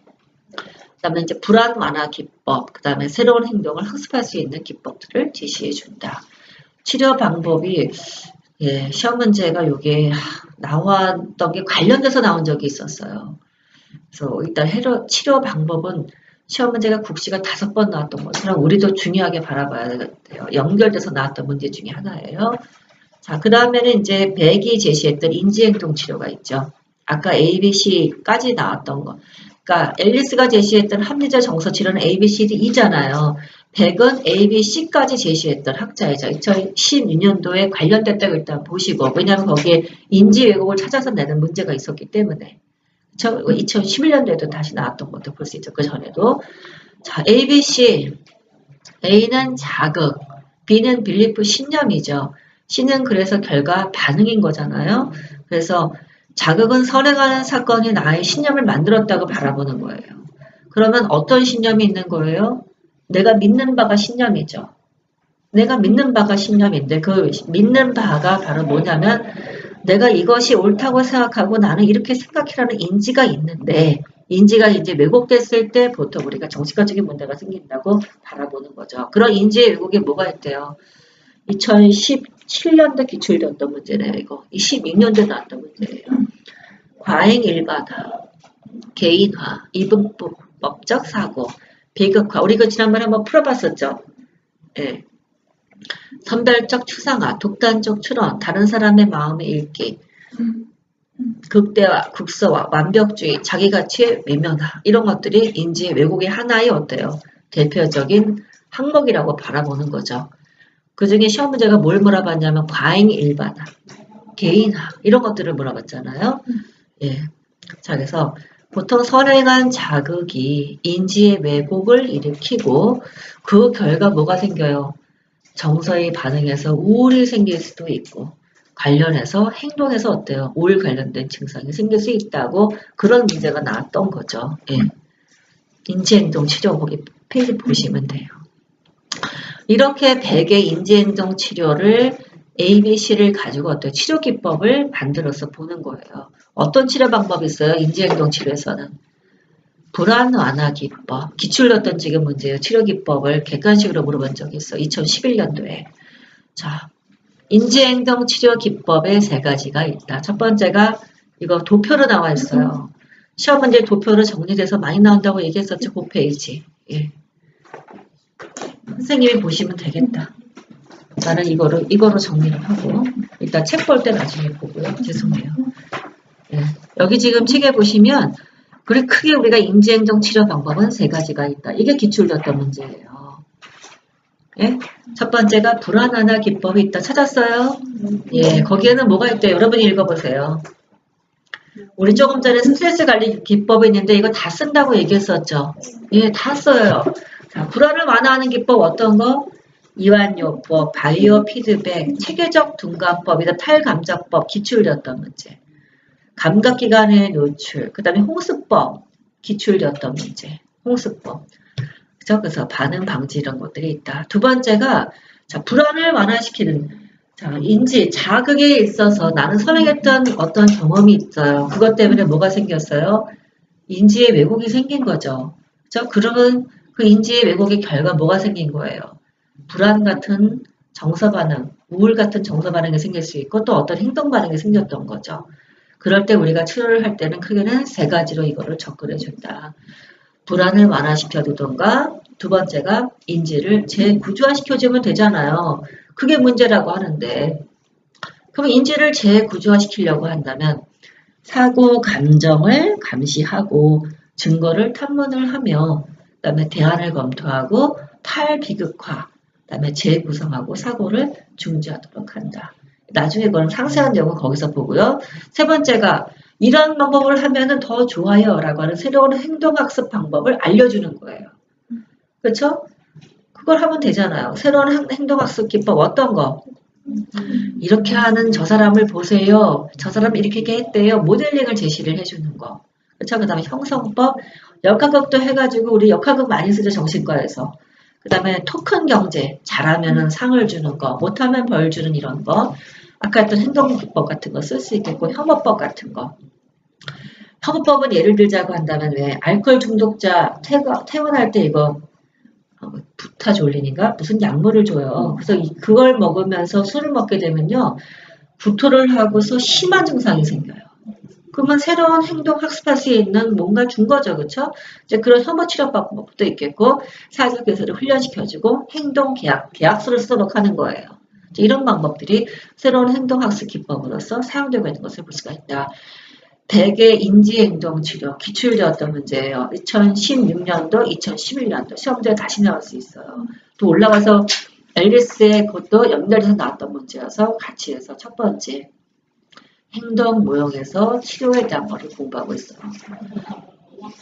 그 다음에 이제 불안 완화 기법, 그 다음에 새로운 행동을 학습할 수 있는 기법들을 제시해 준다. 치료 방법이 시험 문제가 요게 나왔던 게 관련돼서 나온 적이 있었어요. 그래서 일단 치료 방법은 시험 문제가 국시가 5번 나왔던 것처럼 우리도 중요하게 바라봐야 돼요. 연결돼서 나왔던 문제 중에 하나예요. 자, 그 다음에는 이제 백이 제시했던 인지행동 치료가 있죠. 아까 ABC까지 나왔던 거. 그러니까 앨리스가 제시했던 합리적 정서 치료는 ABCD이잖아요. 백은 ABC까지 제시했던 학자이죠. 2016년도에 관련됐다고 일단 보시고 왜냐하면 거기에 인지 왜곡을 찾아서 내는 문제가 있었기 때문에 2011년도에도 다시 나왔던 것도 볼 수 있죠. 그 전에도. 자, ABC. A는 자극, B는 빌리프 신념이죠. C는 그래서 결과 반응인 거잖아요. 그래서 자극은 선행하는 사건이 나의 신념을 만들었다고 바라보는 거예요. 그러면 어떤 신념이 있는 거예요? 내가 믿는 바가 신념이죠. 내가 믿는 바가 신념인데 그 믿는 바가 바로 뭐냐면 내가 이것이 옳다고 생각하고 나는 이렇게 생각해라는 인지가 있는데 인지가 이제 왜곡됐을 때 보통 우리가 정신과적인 문제가 생긴다고 바라보는 거죠. 그런 인지의 왜곡에 뭐가 있대요? 2017년도 기출되었던 문제네요. 이거 26년도에 나왔던 문제예요. 과잉 일반화, 개인화, 이분법적 사고, 비극화. 우리 이거 지난번에 한번 풀어봤었죠. 예. 선별적 추상화, 독단적 추론, 다른 사람의 마음을 읽기, 극대화, 국서화, 완벽주의, 자기가치의 외면화 이런 것들이 인지의 왜곡의 하나의 어때요? 대표적인 항목이라고 바라보는 거죠. 그 중에 시험 문제가 뭘 물어봤냐면 과잉 일반화, 개인화 이런 것들을 물어봤잖아요. 예. 자, 그래서 보통 선행한 자극이 인지의 왜곡을 일으키고 그 결과 뭐가 생겨요? 정서의 반응에서 우울이 생길 수도 있고 관련해서 행동에서 어때요? 우울 관련된 증상이 생길 수 있다고 그런 문제가 나왔던 거죠. 예. 인지행동 치료 거기 페이지 보시면 돼요. 이렇게 100의 인지행동 치료를 ABC를 가지고 어떤 치료 기법을 만들어서 보는 거예요. 어떤 치료 방법이 있어요? 인지행동 치료에서는. 불안 완화 기법, 기출로 던지기 문제예요. 치료 기법을 객관식으로 물어본 적이 있어. 2011년도에. 자, 인지행동 치료 기법에 3가지가 있다. 첫 번째가 이거 도표로 나와 있어요. 시험 문제 도표로 정리돼서 많이 나온다고 얘기했었죠. 그 페이지. 예. 선생님이 보시면 되겠다. 나는 이거로 정리를 하고 일단 책 볼 때 나중에 보고요. 죄송해요. 예. 여기 지금 책에 보시면 그리 크게 우리가 인지행동 치료 방법은 3가지가 있다. 이게 기출됐던 문제예요. 예? 첫 번째가 불안 완화 기법이 있다. 찾았어요? 예, 거기에는 뭐가 있대요? 여러분이 읽어보세요. 우리 조금 전에 스트레스 관리 기법이 있는데 이거 다 쓴다고 얘기했었죠? 예, 다 써요. 자, 불안을 완화하는 기법 어떤 거? 이완요법, 바이오 피드백, 체계적 둔감법이다. 탈감작법, 기출되었던 문제. 감각기관의 노출, 그 다음에 홍수법, 기출되었던 문제. 홍수법. 그죠? 그래서 반응 방지 이런 것들이 있다. 두 번째가 자, 불안을 완화시키는 자, 인지, 자극에 있어서 나는 선행했던 어떤 경험이 있어요. 그것 때문에 뭐가 생겼어요? 인지의 왜곡이 생긴 거죠. 그죠? 그러면 그 인지의 왜곡의 결과 뭐가 생긴 거예요? 불안 같은 정서 반응, 우울 같은 정서 반응이 생길 수 있고 또 어떤 행동 반응이 생겼던 거죠. 그럴 때 우리가 치료를 할 때는 크게는 3가지로 이거를 접근해 준다. 불안을 완화시켜주던가 두 번째가 인지를 재구조화시켜주면 되잖아요. 그게 문제라고 하는데 그럼 인지를 재구조화시키려고 한다면 사고 감정을 감시하고 증거를 탐문을 하며 그다음에 대안을 검토하고 탈비극화 그다음에 재구성하고 사고를 중지하도록 한다. 나중에 그런 상세한 내용은 거기서 보고요. 세 번째가 이런 방법을 하면은 더 좋아요 라고 하는 새로운 행동학습 방법을 알려주는 거예요. 그렇죠? 그걸 하면 되잖아요. 새로운 행동학습 기법 어떤 거? 이렇게 하는 저 사람을 보세요. 저 사람이 이렇게 했대요. 모델링을 제시를 해주는 거. 그렇죠? 그 다음에 형성법, 역학극도 해가지고 우리 역학극 많이 쓰죠. 정신과에서. 그 다음에 토큰 경제, 잘하면은 상을 주는 거, 못하면 벌 주는 이런 거. 아까 했던 행동기법 같은 거 쓸 수 있겠고 혐오법 같은 거. 혐오법은 예를 들자고 한다면 왜 알코올 중독자 퇴원할 때 이거 부타졸린인가 무슨 약물을 줘요. 그래서 그걸 먹으면서 술을 먹게 되면요. 구토를 하고서 심한 증상이 생겨요. 그러면 새로운 행동 학습할 수 있는 뭔가 준 거죠. 그렇죠? 이제 그런 혐오 치료 방법도 있겠고 사회적 교수를 훈련시켜주고 행동 계약서를 쓰도록 하는 거예요. 이런 방법들이 새로운 행동 학습 기법으로서 사용되고 있는 것을 볼 수가 있다. 대개 인지행동치료 기출되었던 문제예요. 2016년도, 2011년도 시험지에 다시 나올 수 있어요. 또 올라가서 앨리스의 그것도 연결해서 나왔던 문제여서 같이 해서 첫 번째 행동 모형에서 치료에 대한 거를 공부하고 있어요.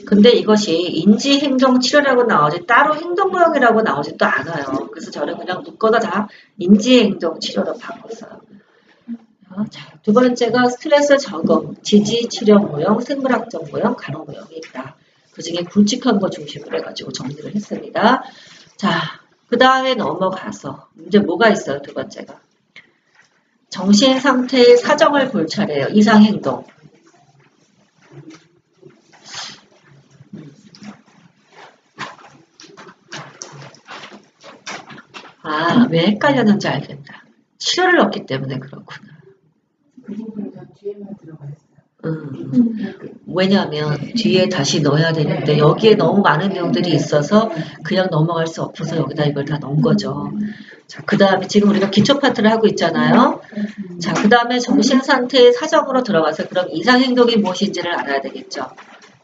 근데 이것이 인지행동치료라고 나오지 따로 행동 모형이라고 나오지도 않아요. 그래서 저는 그냥 묶어서 다 인지행동치료로 바꿨어요. 자, 두 번째가 스트레스 적응, 지지 치료 모형, 생물학적 모형, 간호 모형이 있다. 그 중에 굵직한 거 중심으로 해가지고 정리를 했습니다. 자, 그 다음에 넘어가서 이제 뭐가 있어요? 두 번째가 정신 상태의 사정을 볼 차례예요. 이상 행동. 아, 왜 헷갈렸는지 알겠다. 치료를 넣기 때문에 그렇구나. 왜냐하면 뒤에 다시 넣어야 되는데 여기에 너무 많은 내용들이 있어서 그냥 넘어갈 수 없어서 여기다 이걸 다 넣은 거죠. 자, 그 다음에 지금 우리가 기초 파트를 하고 있잖아요. 자, 그 다음에 정신 상태의 사정으로 들어가서 그럼 이상 행동이 무엇인지를 알아야 되겠죠.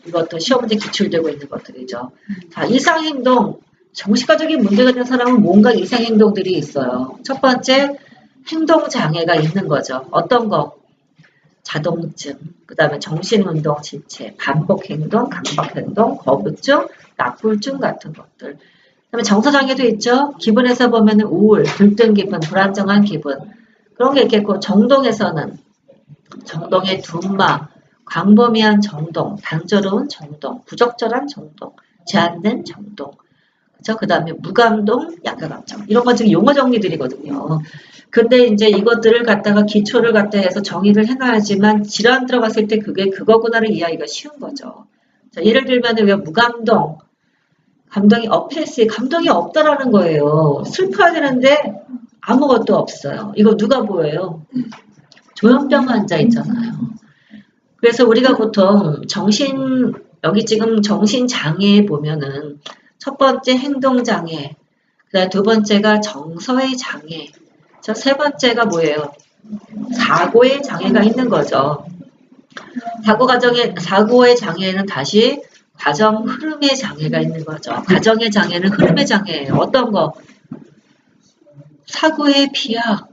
이것도 시험 문제 기출되고 있는 것들이죠. 자, 이상 행동. 정신과적인 문제가 있는 사람은 뭔가 이상 행동들이 있어요. 첫 번째, 행동 장애가 있는 거죠. 어떤 거? 자동증, 그 다음에 정신운동 지체, 반복행동, 강박행동, 거부증, 낙불증 같은 것들. 그 다음에 정서장애도 있죠. 기분에서 보면 우울, 들뜬 기분, 불안정한 기분. 그런 게 있겠고 정동에서는 정동의 둔마, 광범위한 정동, 단조로운 정동, 부적절한 정동, 제한된 정동. 그렇죠? 그 다음에 무감동, 양가감정. 이런 건 지금 용어 정리들이거든요. 근데 이제 이것들을 갖다가 기초를 갖다 해서 정의를 해놔야지만 질환 들어갔을 때 그게 그거구나를 이해하기가 쉬운 거죠. 자, 예를 들면 왜 무감동, 감동이 없했어요. 감동이 없다라는 거예요. 슬퍼야 되는데 아무것도 없어요. 이거 누가 보여요? 조현병 환자 있잖아요. 그래서 우리가 보통 여기 지금 정신장애 보면은 첫 번째 행동장애, 그다음에 두 번째가 정서의 장애, 세 번째가 뭐예요? 사고의 장애가 있는 거죠. 사고의 장애는 다시 과정 흐름의 장애가 있는 거죠. 과정의 장애는 흐름의 장애예요. 어떤 거? 사고의 비약.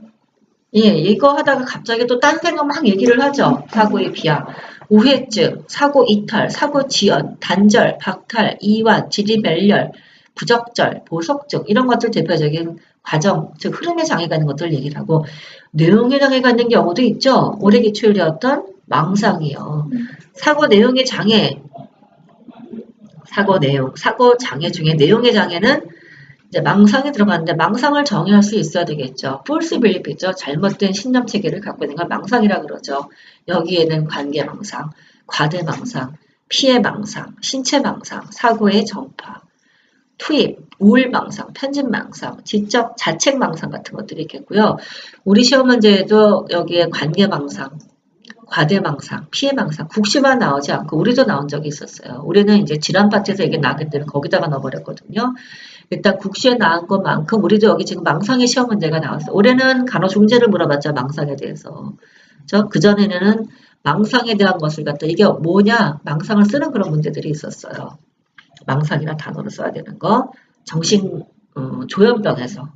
예, 이거 하다가 갑자기 또 딴 생각 막 얘기를 하죠. 사고의 비약. 우회증, 사고 이탈, 사고 지연, 단절, 박탈, 이완, 지리멸렬, 부적절, 보석증 이런 것들 대표적인 과정, 즉 흐름의 장애가 있는 것들을 얘기를 하고 내용의 장애가 있는 경우도 있죠. 오래 기출되었던 망상이요. 사고 내용의 장애, 사고 장애 중에 내용의 장애는 이제 망상이 들어가는데 망상을 정의할 수 있어야 되겠죠. false belief이죠. 잘못된 신념 체계를 갖고 있는 걸 망상이라 그러죠. 여기에는 관계 망상, 과대 망상, 피해 망상, 신체 망상, 사고의 전파, 투입, 우울 망상, 편집 망상, 지적 자책 망상 같은 것들이 있겠고요. 우리 시험 문제에도 여기에 관계 망상, 과대망상, 피해망상, 국시만 나오지 않고 우리도 나온 적이 있었어요. 우리는 이제 질환 파트에서 이게 나왔기 때문에 거기다가 넣어버렸거든요. 일단 국시에 나온 것만큼 우리도 여기 지금 망상의 시험 문제가 나왔어요. 올해는 간호중재를 물어봤죠. 망상에 대해서. 그전에는 망상에 대한 것을 갖다 이게 뭐냐 망상을 쓰는 그런 문제들이 있었어요. 망상이라는 단어를 써야 되는 거. 정신 조현병에서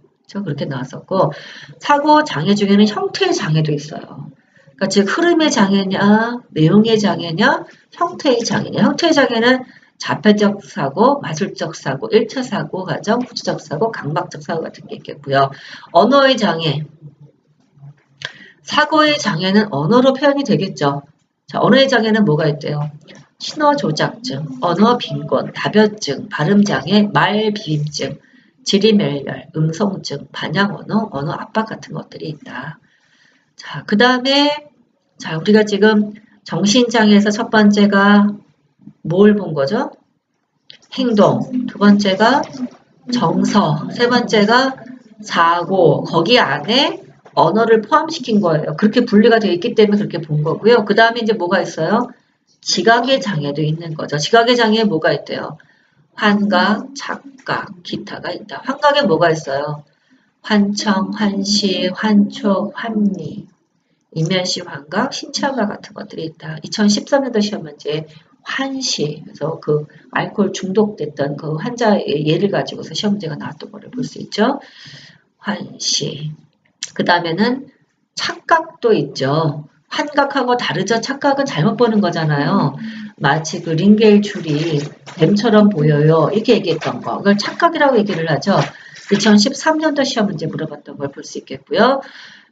그렇게 나왔었고 사고 장애 중에는 형태의 장애도 있어요. 그러니까 즉 흐름의 장애냐 내용의 장애냐 형태의 장애냐. 형태의 장애는 자폐적 사고, 마술적 사고, 1차 사고 과정, 후추적 사고, 강박적 사고 같은 게 있겠고요. 언어의 장애. 사고의 장애는 언어로 표현이 되겠죠. 자, 언어의 장애는 뭐가 있대요? 신어 조작증, 언어 빈곤, 다변증, 발음 장애, 말 비임증, 지리멸렬, 음성증, 반향 언어, 언어 압박 같은 것들이 있다. 자, 그 다음에 자, 우리가 지금 정신장애에서 첫 번째가 뭘 본 거죠? 행동, 두 번째가 정서, 세 번째가 사고, 거기 안에 언어를 포함시킨 거예요. 그렇게 분리가 되어 있기 때문에 그렇게 본 거고요. 그 다음에 이제 뭐가 있어요? 지각의 장애도 있는 거죠. 지각의 장애에 뭐가 있대요? 환각, 착각, 기타가 있다. 환각에 뭐가 있어요? 환청, 환시, 환촉, 환미, 이면시 환각, 신체환각 같은 것들이 있다. 2013년도 시험 문제 환시, 그래서 그 알코올 중독됐던 그 환자의 예를 가지고서 시험 문제가 나왔던 거를 볼 수 있죠. 환시. 그 다음에는 착각도 있죠. 환각하고 다르죠. 착각은 잘못 보는 거잖아요. 마치 그 링겔 줄이 뱀처럼 보여요. 이렇게 얘기했던 거. 그걸 착각이라고 얘기를 하죠. 2013년도 시험 문제 물어봤던 걸 볼 수 있겠고요.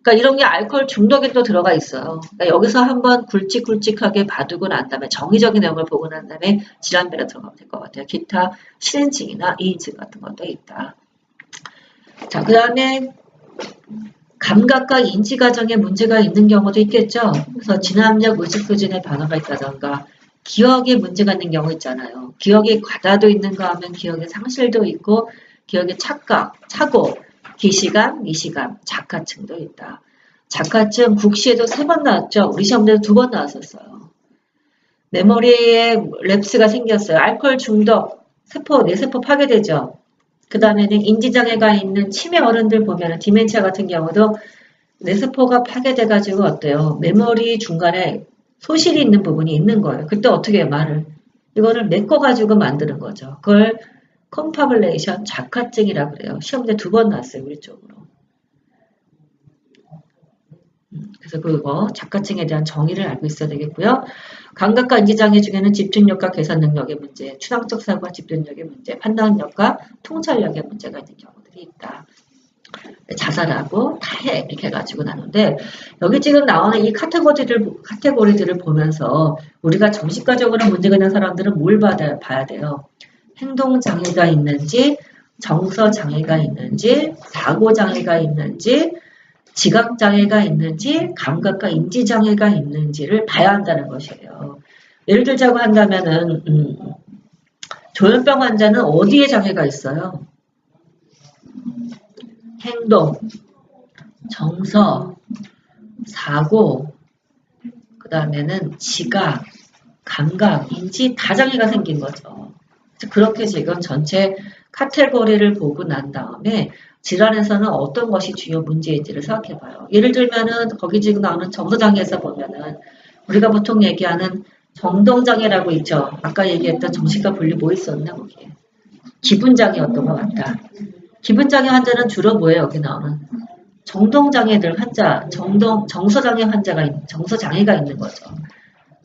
그러니까 이런 게 알코올 중독에 또 들어가 있어요. 그러니까 여기서 한번 굵직굵직하게 봐두고 난 다음에 정의적인 내용을 보고 난 다음에 질환별로 들어가면 될 것 같아요. 기타 실행증이나 이인증 같은 것도 있다. 자, 그 다음에 감각과 인지 과정에 문제가 있는 경우도 있겠죠. 그래서 진압력 의식 수준의 변화가 있다던가 기억에 문제가 있는 경우 있잖아요. 기억에 과다도 있는가 하면 기억에 상실도 있고 기억에 착각, 착오, 기시감, 미시감, 작화증도 있다. 작화증 국시에도 3번 나왔죠. 우리 시험대도 2번 나왔었어요. 메모리에 랩스가 생겼어요. 알코올 중독, 세포, 뇌세포 파괴되죠. 그 다음에는 인지장애가 있는 치매 어른들 보면 디멘치아 같은 경우도 뇌세포가 파괴돼가지고 어때요? 메모리 중간에 소실이 있는 부분이 있는 거예요. 그때 어떻게 해요? 말을. 이거를 메꿔가지고 만드는 거죠. 그걸 컴파블레이션 작화증이라고 그래요. 시험대 2번 나왔어요. 우리 쪽으로. 그래서 그거 작화증에 대한 정의를 알고 있어야 되겠고요. 감각과 인지장애 중에는 집중력과 계산 능력의 문제, 추상적 사고와 집중력의 문제, 판단력과 통찰력의 문제가 있는 경우들이 있다. 자살하고 타해 이렇게 해가지고 나누는데 여기 지금 나오는 이 카테고리들을 보면서 우리가 정신과적으로 문제가 있는 사람들은 뭘 봐야 돼요? 행동장애가 있는지, 정서장애가 있는지, 사고장애가 있는지, 지각장애가 있는지, 감각과 인지장애가 있는지를 봐야 한다는 것이에요. 예를 들자고 한다면은 조현병 환자는 어디에 장애가 있어요? 행동, 정서, 사고, 그 다음에는 지각, 감각, 인지 다 장애가 생긴 거죠. 그렇게 지금 전체 카테고리를 보고 난 다음에 질환에서는 어떤 것이 주요 문제인지를 생각해봐요. 예를 들면은 거기 지금 나오는 정서장애에서 보면은 우리가 보통 얘기하는 정동장애라고 있죠. 아까 얘기했던 정신과 분리 뭐 있었나 거기에. 기분장애였던 것 같다. 기분장애 환자는 주로 뭐예요? 여기 나오는 정동장애들 환자, 정서장애 환자가 정서장애가 있는 거죠.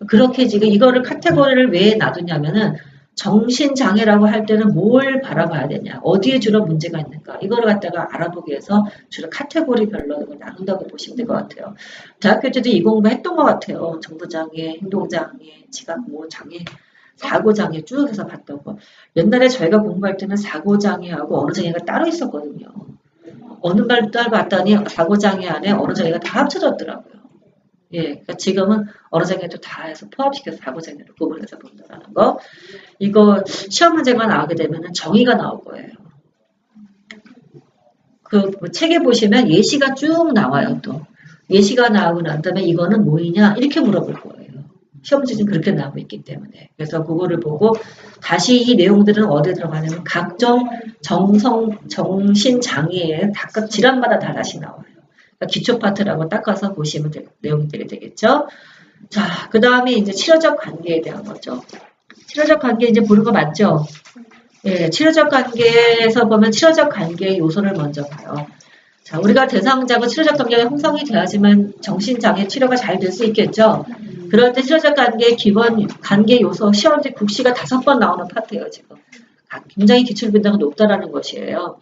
그렇게 지금 이거를 카테고리를 왜 놔두냐면은 정신장애라고 할 때는 뭘 바라봐야 되냐, 어디에 주로 문제가 있는가, 이거를 갖다가 알아보기 위해서 주로 카테고리별로 나눈다고 보시면 될 것 같아요. 대학교 때도 이 공부 했던 것 같아요. 정서장애, 행동장애, 지각장애, 사고장애 쭉 해서 봤던 거. 옛날에 저희가 공부할 때는 사고장애하고 언어장애가 따로 있었거든요. 어느 날 봤더니 사고장애 안에 언어장애가 다 합쳐졌더라고요. 예, 그러니까 지금은 언어장애도 다 해서 포함시켜서 사고장애로 구분해서 본다는 거. 이거 시험 문제가 나오게 되면 정의가 나올 거예요. 그 책에 보시면 예시가 쭉 나와요. 또 예시가 나오고 난 다음에 이거는 뭐이냐 이렇게 물어볼 거예요. 시험 문제 지금 그렇게 나오고 있기 때문에. 그래서 그거를 보고 다시 이 내용들은 어디에 들어가냐면 각종 정신장애의 질환마다 다 다시 나와요. 그러니까 기초 파트라고 닦아서 보시면 내용들이 되겠죠. 자, 그 다음에 이제 치료적 관계에 대한 거죠. 치료적 관계 이제 보는 거 맞죠? 예, 치료적 관계에서 보면 치료적 관계의 요소를 먼저 봐요. 자, 우리가 대상자고 치료적 관계가 형성이 돼야지만 정신장애 치료가 잘 될 수 있겠죠? 그럴 때 치료적 관계의 기본 관계 요소, 시험지 국시가 5번 나오는 파트예요, 지금. 굉장히 기출 빈도가 높다라는 것이에요.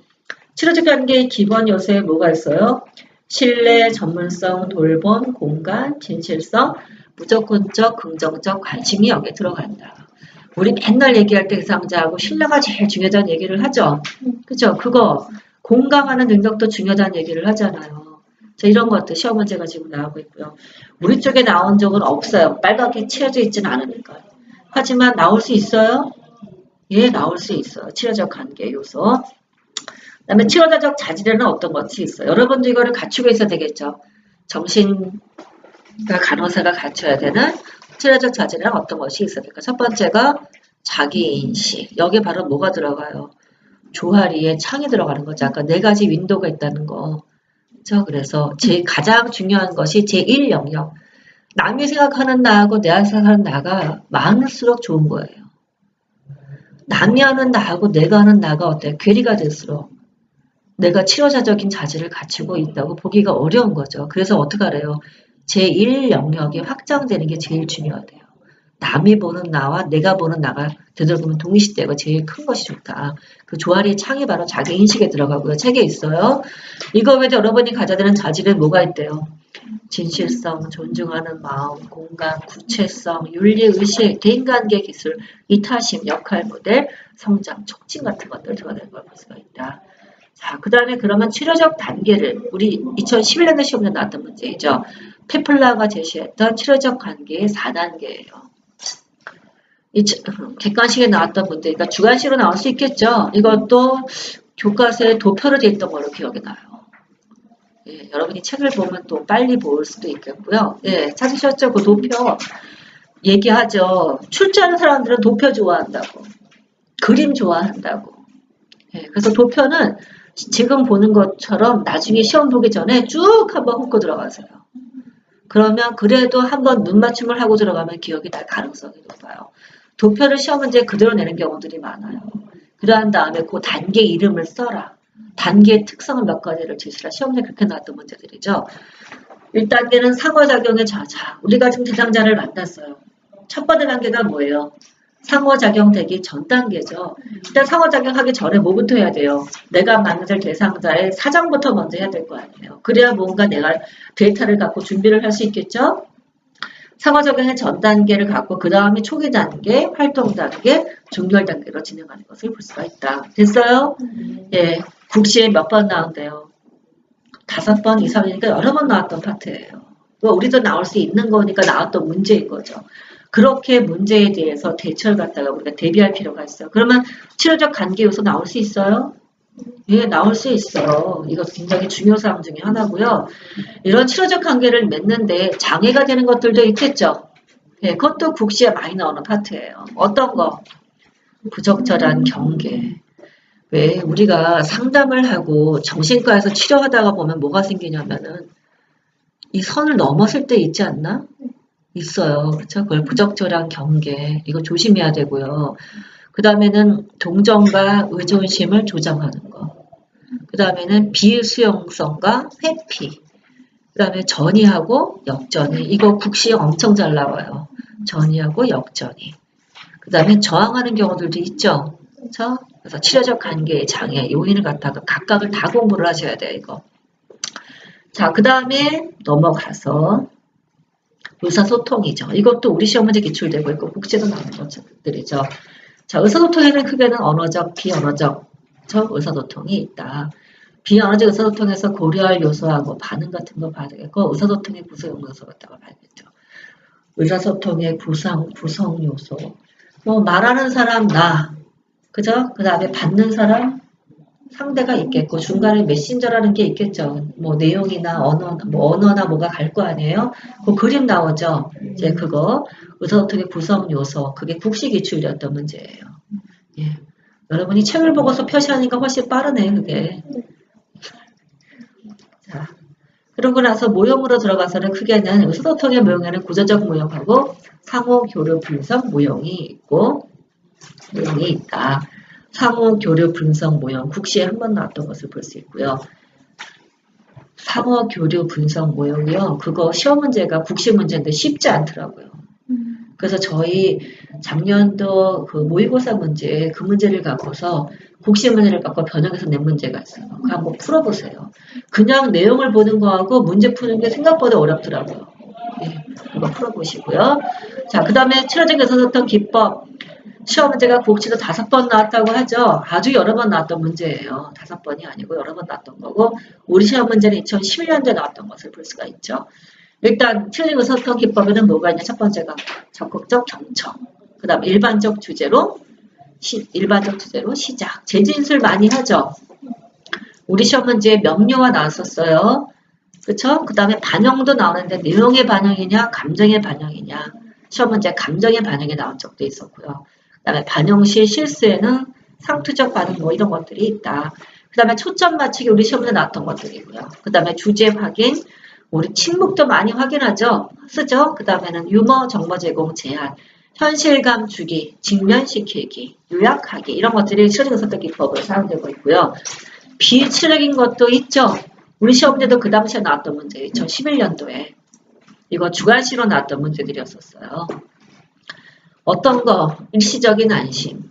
치료적 관계의 기본 요소에 뭐가 있어요? 신뢰, 전문성, 돌봄, 공간, 진실성, 무조건적, 긍정적 관심이 여기에 들어간다. 우리 맨날 얘기할 때 대상자하고 신뢰가 제일 중요하다는 얘기를 하죠. 그죠? 그거 공감하는 능력도 중요하다는 얘기를 하잖아요. 자, 이런 것들 시험 문제가 지금 나오고 있고요. 우리 쪽에 나온 적은 없어요. 빨갛게 칠해져 있지는 않으니까. 하지만 나올 수 있어요? 예, 나올 수 있어요. 치료적 관계 요소. 그 다음에 치료자적 자질에는 어떤 것이 있어요? 여러분도 이거를 갖추고 있어야 되겠죠. 정신과 간호사가 갖춰야 되는 치료적 자질에는 어떤 것이 있어야 될까? 첫 번째가 자기인식. 여기 바로 뭐가 들어가요? 조화리에 창이 들어가는 거죠. 아까 4가지 윈도우가 있다는 거. 그렇죠? 그래서 가장 중요한 것이 제1 영역. 남이 생각하는 나하고 내가 생각하는 나가 많을수록 좋은 거예요. 남이 하는 나하고 내가 하는 나가 어때요? 괴리가 될수록 내가 치료자적인 자질을 갖추고 있다고 보기가 어려운 거죠. 그래서 어떻게 하래요? 제1 영역이 확장되는 게 제일 중요하대요. 남이 보는 나와 내가 보는 나가 되도록이면 동시대가 제일 큰 것이 좋다. 그 조화리의 창이 바로 자기 인식에 들어가고요. 책에 있어요. 이거 외에 여러분이 가져야 되는 자질은 뭐가 있대요? 진실성, 존중하는 마음, 공감, 구체성, 윤리의식, 대인관계 기술, 이타심, 역할 모델, 성장, 촉진 같은 것들 들어가는 걸 볼 수가 있다. 자, 그 다음에 그러면 치료적 단계를 우리 2011년도 시험에 나왔던 문제이죠. 페플라가 제시했던 치료적 관계의 4단계예요. 객관식에 나왔던 문제, 그러니까 주관식으로 나올 수 있겠죠. 이것도 교과서에 도표로 돼 있던 걸로 기억이 나요. 예, 여러분이 책을 보면 또 빨리 볼 수도 있겠고요. 예, 찾으셨죠? 그 도표 얘기하죠. 출제하는 사람들은 도표 좋아한다고, 그림 좋아한다고. 예, 그래서 도표는 지금 보는 것처럼 나중에 시험 보기 전에 쭉 한번 훑고 들어가세요. 그러면 그래도 한번 눈 맞춤을 하고 들어가면 기억이 날 가능성이 높아요. 도표를 시험 문제 그대로 내는 경우들이 많아요. 그러한 다음에 그 단계 이름을 써라. 단계의 특성을 몇 가지를 제시라. 시험 문제 그렇게 나왔던 문제들이죠. 1단계는 상호작용의 저자. 우리가 지금 대상자를 만났어요. 첫 번째 단계가 뭐예요? 상호작용되기 전 단계죠. 일단 상호작용하기 전에 뭐부터 해야 돼요? 내가 만날 대상자의 사정부터 먼저 해야 될 거 아니에요. 그래야 뭔가 내가 데이터를 갖고 준비를 할 수 있겠죠? 상호작용의 전 단계를 갖고 그 다음에 초기 단계, 활동 단계, 종결 단계로 진행하는 것을 볼 수가 있다. 됐어요? 예, 국시에 몇 번 나온대요? 5번 이상이니까 여러 번 나왔던 파트예요. 우리도 나올 수 있는 거니까 나왔던 문제인 거죠. 그렇게 문제에 대해서 대처를 갖다가 우리가 대비할 필요가 있어요. 그러면 치료적 관계 요소 나올 수 있어요? 예, 나올 수 있어요. 이거 굉장히 중요 사항 중에 하나고요. 이런 치료적 관계를 맺는데 장애가 되는 것들도 있겠죠. 예, 그것도 국시에 많이 나오는 파트예요. 어떤 거? 부적절한 경계. 왜 우리가 상담을 하고 정신과에서 치료하다가 보면 뭐가 생기냐면은 이 선을 넘었을 때 있지 않나? 있어요. 그렇죠? 그걸 부적절한 경계. 이거 조심해야 되고요. 그 다음에는 동정과 의존심을 조정하는 거. 그 다음에는 비수용성과 회피. 그 다음에 전이하고 역전이. 이거 국시에 엄청 잘 나와요. 전이하고 역전이. 그 다음에 저항하는 경우들도 있죠. 그렇죠? 그래서 치료적 관계의 장애, 요인을 갖다가 각각을 다 공부를 하셔야 돼요. 이거. 자, 그 다음에 넘어가서 의사소통이죠. 이것도 우리 시험 문제 기출되고 있고 국제도 나오는 것들이죠. 자, 의사소통에는 크게는 언어적, 비언어적 의사소통이 있다. 비언어적 의사소통에서 고려할 요소하고 반응 같은 거 봐야 되겠고 의사소통의 구성 요소 같다고 봐야겠죠. 의사소통의 구성 요소. 뭐 말하는 사람 나, 그죠? 그 다음에 받는 사람 상대가 있겠고 중간에 메신저라는 게 있겠죠. 뭐 내용이나 언어나 뭐가 갈 거 아니에요. 그 그림 나오죠. 이제 그거 의사소통의 구성 요소 그게 국시 기출이었던 문제예요. 예. 여러분이 책을 보고서 표시하니까 훨씬 빠르네 그게. 자, 그러고 나서 모형으로 들어가서는 크게는 의사소통의 모형에는 구조적 모형하고 상호 교류 분석 모형이 있고 모형이 있다. 상호 교류 분석 모형 국시에 한 번 나왔던 것을 볼 수 있고요. 상호 교류 분석 모형이요. 그거 시험 문제가 국시 문제인데 쉽지 않더라고요. 그래서 저희 작년도 그 모의고사 문제 그 문제를 갖고서 국시 문제를 갖고 변형해서 낸 문제가 있어요. 그거 한번 풀어보세요. 그냥 내용을 보는 거하고 문제 푸는 게 생각보다 어렵더라고요. 네, 이거 풀어보시고요. 자, 그 다음에 체로적 의사소통 기법 시험 문제가 국시도 5번 나왔다고 하죠. 아주 여러 번 나왔던 문제예요. 5번이 아니고 여러 번 나왔던 거고 우리 시험 문제는 2011년도에 나왔던 것을 볼 수가 있죠. 일단 체로적 의사소통 기법에는 뭐가 있냐. 첫 번째가 적극적 경청. 그 다음 일반적 주제로 시작. 재진술 많이 하죠. 우리 시험 문제에 명료가 나왔었어요. 그쵸? 그 다음에 반영도 나오는데 내용의 반영이냐 감정의 반영이냐. 시험 문제 감정의 반영이 나온 적도 있었고요. 그 다음에 반영 시 실수에는 상투적 반응 뭐 이런 것들이 있다. 그 다음에 초점 맞추기 우리 시험에 나왔던 것들이고요. 그 다음에 주제 확인, 우리 침묵도 많이 확인하죠. 쓰죠. 그 다음에는 유머, 정보 제공, 제한, 현실감 주기, 직면시키기, 요약하기 이런 것들이 체로적 의사소통 기법으로 사용되고 있고요. 비체력인 것도 있죠. 우리 시험 문제도 그 당시에 나왔던 문제 2011년도에 이거 주관식으로 나왔던 문제들이었었어요. 어떤 거? 일시적인 안심.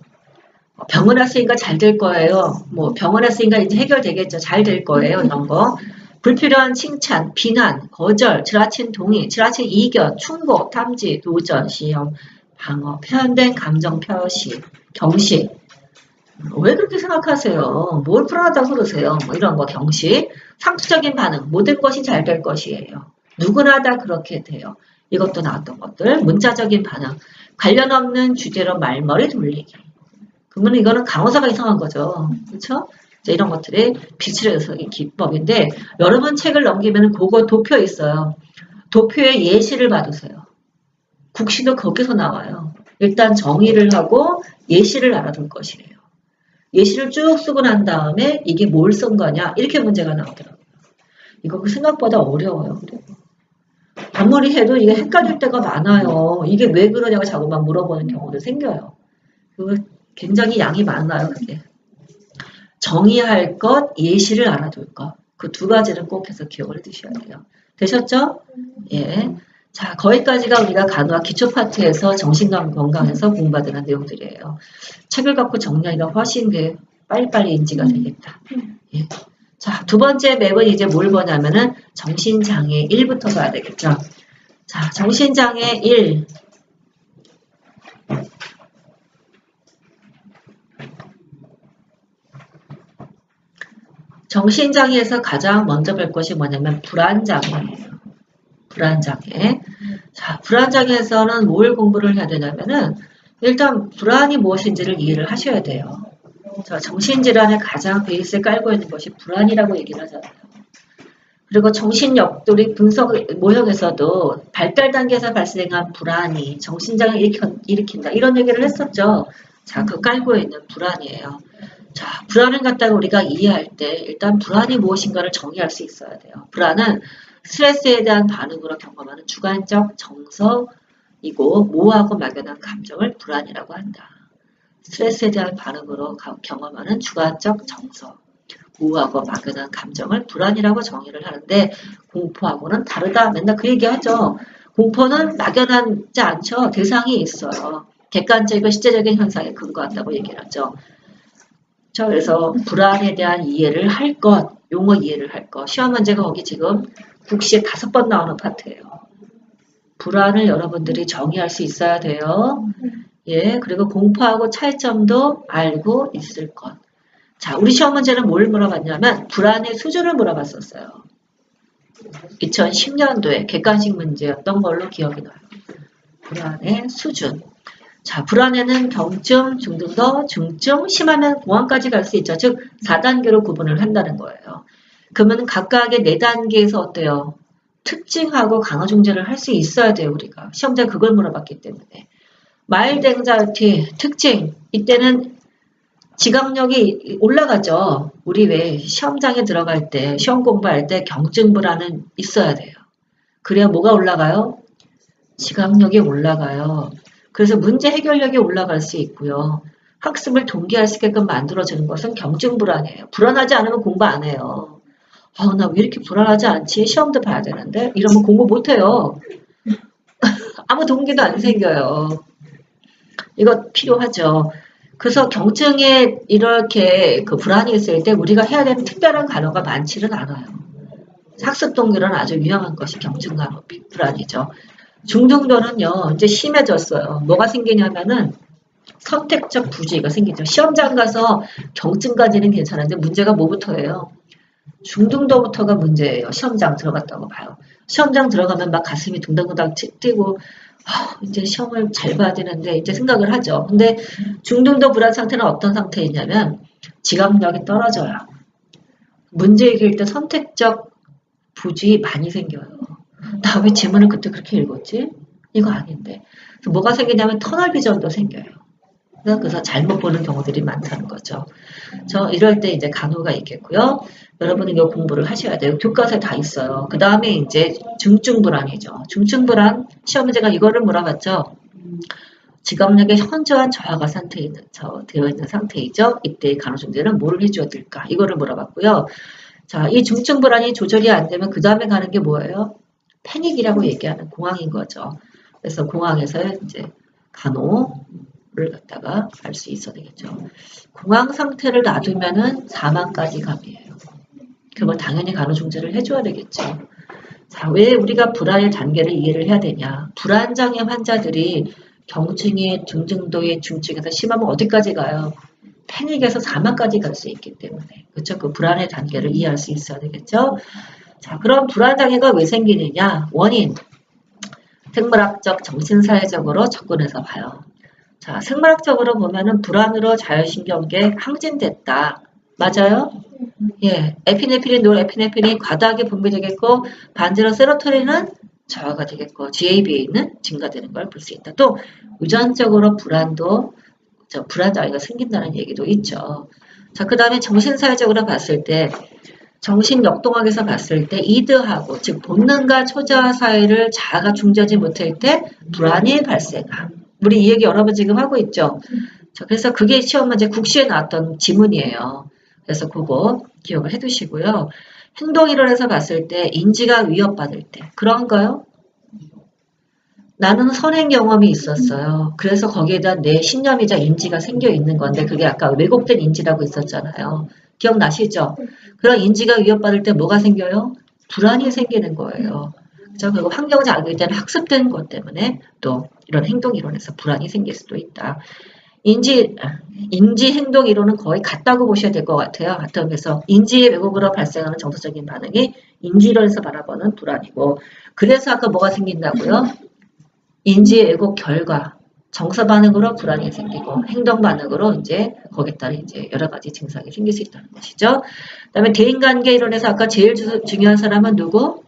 병원에 쓰니까 잘 될 거예요. 뭐 병원에 쓰니까 이제 해결되겠죠. 잘 될 거예요. 이런 거. 불필요한 칭찬, 비난, 거절, 지나친 동의, 지나친 이견, 충고, 탐지, 도전, 시험, 방어, 표현된 감정 표시, 경시. 왜 그렇게 생각하세요? 뭘 불안하다고 그러세요? 뭐 이런 거 경시. 상투적인 반응, 모든 것이 잘 될 것이에요. 누구나 다 그렇게 돼요. 이것도 나왔던 것들. 문자적인 반응. 관련 없는 주제로 말머리 돌리기. 그러면 이거는 강호사가 이상한 거죠. 그렇죠? 이런 것들이 비치의 기법인데 여러분 책을 넘기면 그거 도표 있어요. 도표의 예시를 봐두세요. 국시도 거기서 나와요. 일단 정의를 하고 예시를 알아둘 것이에요. 예시를 쭉 쓰고 난 다음에 이게 뭘 쓴 거냐 이렇게 문제가 나오더라고요. 이거 생각보다 어려워요. 아무리 해도 이게 헷갈릴 때가 많아요. 이게 왜 그러냐고 자꾸만 물어보는 경우도 생겨요. 그거 굉장히 양이 많아요. 그게. 정의할 것, 예시를 알아둘 것. 그 두 가지를 꼭 해서 기억을 해두셔야 돼요. 되셨죠? 예. 자, 거기까지가 우리가 간호학 기초 파트에서 정신건강에서 공부하는 내용들이에요. 책을 갖고 정리하기가 훨씬 빨리빨리 인지가 되겠다. 예. 자, 두 번째 맵은 이제 뭘 보냐면은 정신장애 1부터 봐야 되겠죠. 자, 정신장애 1. 정신장애에서 가장 먼저 볼 것이 뭐냐면 불안장애예요. 불안장애. 자, 불안장애에서는 뭘 공부를 해야 되냐면은 일단 불안이 무엇인지를 이해를 하셔야 돼요. 자, 정신질환의 가장 베이스에 깔고 있는 것이 불안이라고 얘기를 하잖아요. 그리고 정신역돌이 분석 모형에서도 발달 단계에서 발생한 불안이 정신장애를 일으킨다. 이런 얘기를 했었죠. 자, 그 깔고 있는 불안이에요. 자, 불안을 갖다가 우리가 이해할 때 일단 불안이 무엇인가를 정의할 수 있어야 돼요. 불안은 스트레스에 대한 반응으로 경험하는 주관적 정서이고 모호하고 막연한 감정을 불안이라고 한다. 스트레스에 대한 반응으로 경험하는 주관적 정서, 모호하고 막연한 감정을 불안이라고 정의를 하는데 공포하고는 다르다. 맨날 그 얘기하죠. 공포는 막연하지 않죠. 대상이 있어요. 객관적이고 실제적인 현상에 근거한다고 얘기를 하죠. 자, 그래서 불안에 대한 이해를 할 것, 용어 이해를 할 것. 시험 문제가 거기 지금 국시에 5번 나오는 파트예요. 불안을 여러분들이 정의할 수 있어야 돼요. 예, 그리고 공포하고 차이점도 알고 있을 것. 자, 우리 시험 문제는 뭘 물어봤냐면 불안의 수준을 물어봤었어요. 2010년도에 객관식 문제였던 걸로 기억이 나요. 불안의 수준. 자, 불안에는 경증, 중등도, 중증, 심하면 공황까지 갈 수 있죠. 즉 4단계로 구분을 한다는 거예요. 그러면 각각의 4단계에서 어때요? 특징하고 강화중재를 할 수 있어야 돼요. 우리가. 시험자가 그걸 물어봤기 때문에. 마일드 앵자이티 특징. 이때는 지각력이 올라가죠. 우리 왜 시험장에 들어갈 때, 시험 공부할 때 경증 불안은 있어야 돼요. 그래야 뭐가 올라가요? 지각력이 올라가요. 그래서 문제 해결력이 올라갈 수 있고요. 학습을 동기할 수 있게끔 만들어주는 것은 경증 불안이에요. 불안하지 않으면 공부 안 해요. 나 왜 이렇게 불안하지 않지? 시험도 봐야 되는데? 이러면 공부 못 해요. 아무 동기도 안 생겨요. 이거 필요하죠. 그래서 경증에 이렇게 그 불안이 있을 때 우리가 해야 되는 특별한 간호가 많지는 않아요. 학습 동기로는 아주 유용한 것이 경증 간호 불안이죠. 중등도는요, 이제 심해졌어요. 뭐가 생기냐면은 선택적 부주의가 생기죠. 시험장 가서 경증까지는 괜찮은데 문제가 뭐부터예요? 중등도부터가 문제예요. 시험장 들어갔다고 봐요. 시험장 들어가면 막 가슴이 둥당둥당 뛰고 이제 시험을 잘 봐야 되는데 이제 생각을 하죠. 근데 중등도 불안 상태는 어떤 상태이냐면 지각력이 떨어져요. 문제 읽을 때 선택적 부주의 많이 생겨요. 나 왜 지문을 그때 그렇게 읽었지? 이거 아닌데. 뭐가 생기냐면 터널 비전도 생겨요. 그래서 잘못 보는 경우들이 많다는 거죠. 이럴 때 이제 간호가 있겠고요. 여러분은 이거 공부를 하셔야 돼요. 교과서에 다 있어요. 그 다음에 이제 중증 불안이죠. 중증 불안 시험 문제가 이거를 물어봤죠. 지각력의 현저한 저하가 되어 있는 상태이죠. 이때 간호중재는 뭘 해줘야 될까? 이거를 물어봤고요. 자, 이 중증 불안이 조절이 안 되면 그 다음에 가는 게 뭐예요? 패닉이라고 얘기하는 공황인 거죠. 그래서 공황에서 이제 간호를 갖다가 할 수 있어야 되겠죠. 공황 상태를 놔두면은 사망까지 감이에요. 그걸 당연히 간호중재를 해줘야 되겠죠. 자, 왜 우리가 불안의 단계를 이해를 해야 되냐? 불안장애 환자들이 경증의 중증도의 중증에서 심하면 어디까지 가요? 패닉에서 사망까지 갈 수 있기 때문에. 그렇죠? 그 불안의 단계를 이해할 수 있어야 되겠죠? 자, 그럼 불안장애가 왜 생기느냐? 원인. 생물학적, 정신사회적으로 접근해서 봐요. 자, 생물학적으로 보면은 불안으로 자율신경계 항진됐다. 맞아요? 예, 에피네프린, 노르에피네프린이 과다하게 분비되겠고 반대로 세로토닌은 저하가 되겠고 GABA는 증가되는 걸 볼 수 있다. 또 유전적으로 불안장애가 생긴다는 얘기도 있죠. 자, 그 다음에 정신사회적으로 봤을 때 정신역동학에서 봤을 때 이드하고 즉 본능과 초자 사이를 자아가 중재하지 못할 때 불안이 발생함. 우리 이 얘기 여러 번 지금 하고 있죠. 자, 그래서 그게 시험 문제 국시에 나왔던 지문이에요. 그래서 그거 기억을 해두시고요. 행동이론에서 봤을 때 인지가 위협받을 때 그런가요? 나는 선행 경험이 있었어요. 그래서 거기에다 내 신념이자 인지가 생겨 있는 건데 그게 아까 왜곡된 인지라고 있었잖아요. 기억나시죠? 그런 인지가 위협받을 때 뭐가 생겨요? 불안이 생기는 거예요. 그렇죠? 그리고 환경 자극일 때는 학습된 것 때문에 또 이런 행동 이론에서 불안이 생길 수도 있다. 인지 행동 이론은 거의 같다고 보셔야 될 것 같아요. 그래서 인지의 왜곡으로 발생하는 정서적인 반응이 인지론에서 바라보는 불안이고 그래서 아까 뭐가 생긴다고요? 인지의 왜곡 결과 정서 반응으로 불안이 생기고 행동 반응으로 이제 거기에 따라 이제 여러 가지 증상이 생길 수 있다는 것이죠. 그다음에 대인관계 이론에서 아까 제일 중요한 사람은 누구?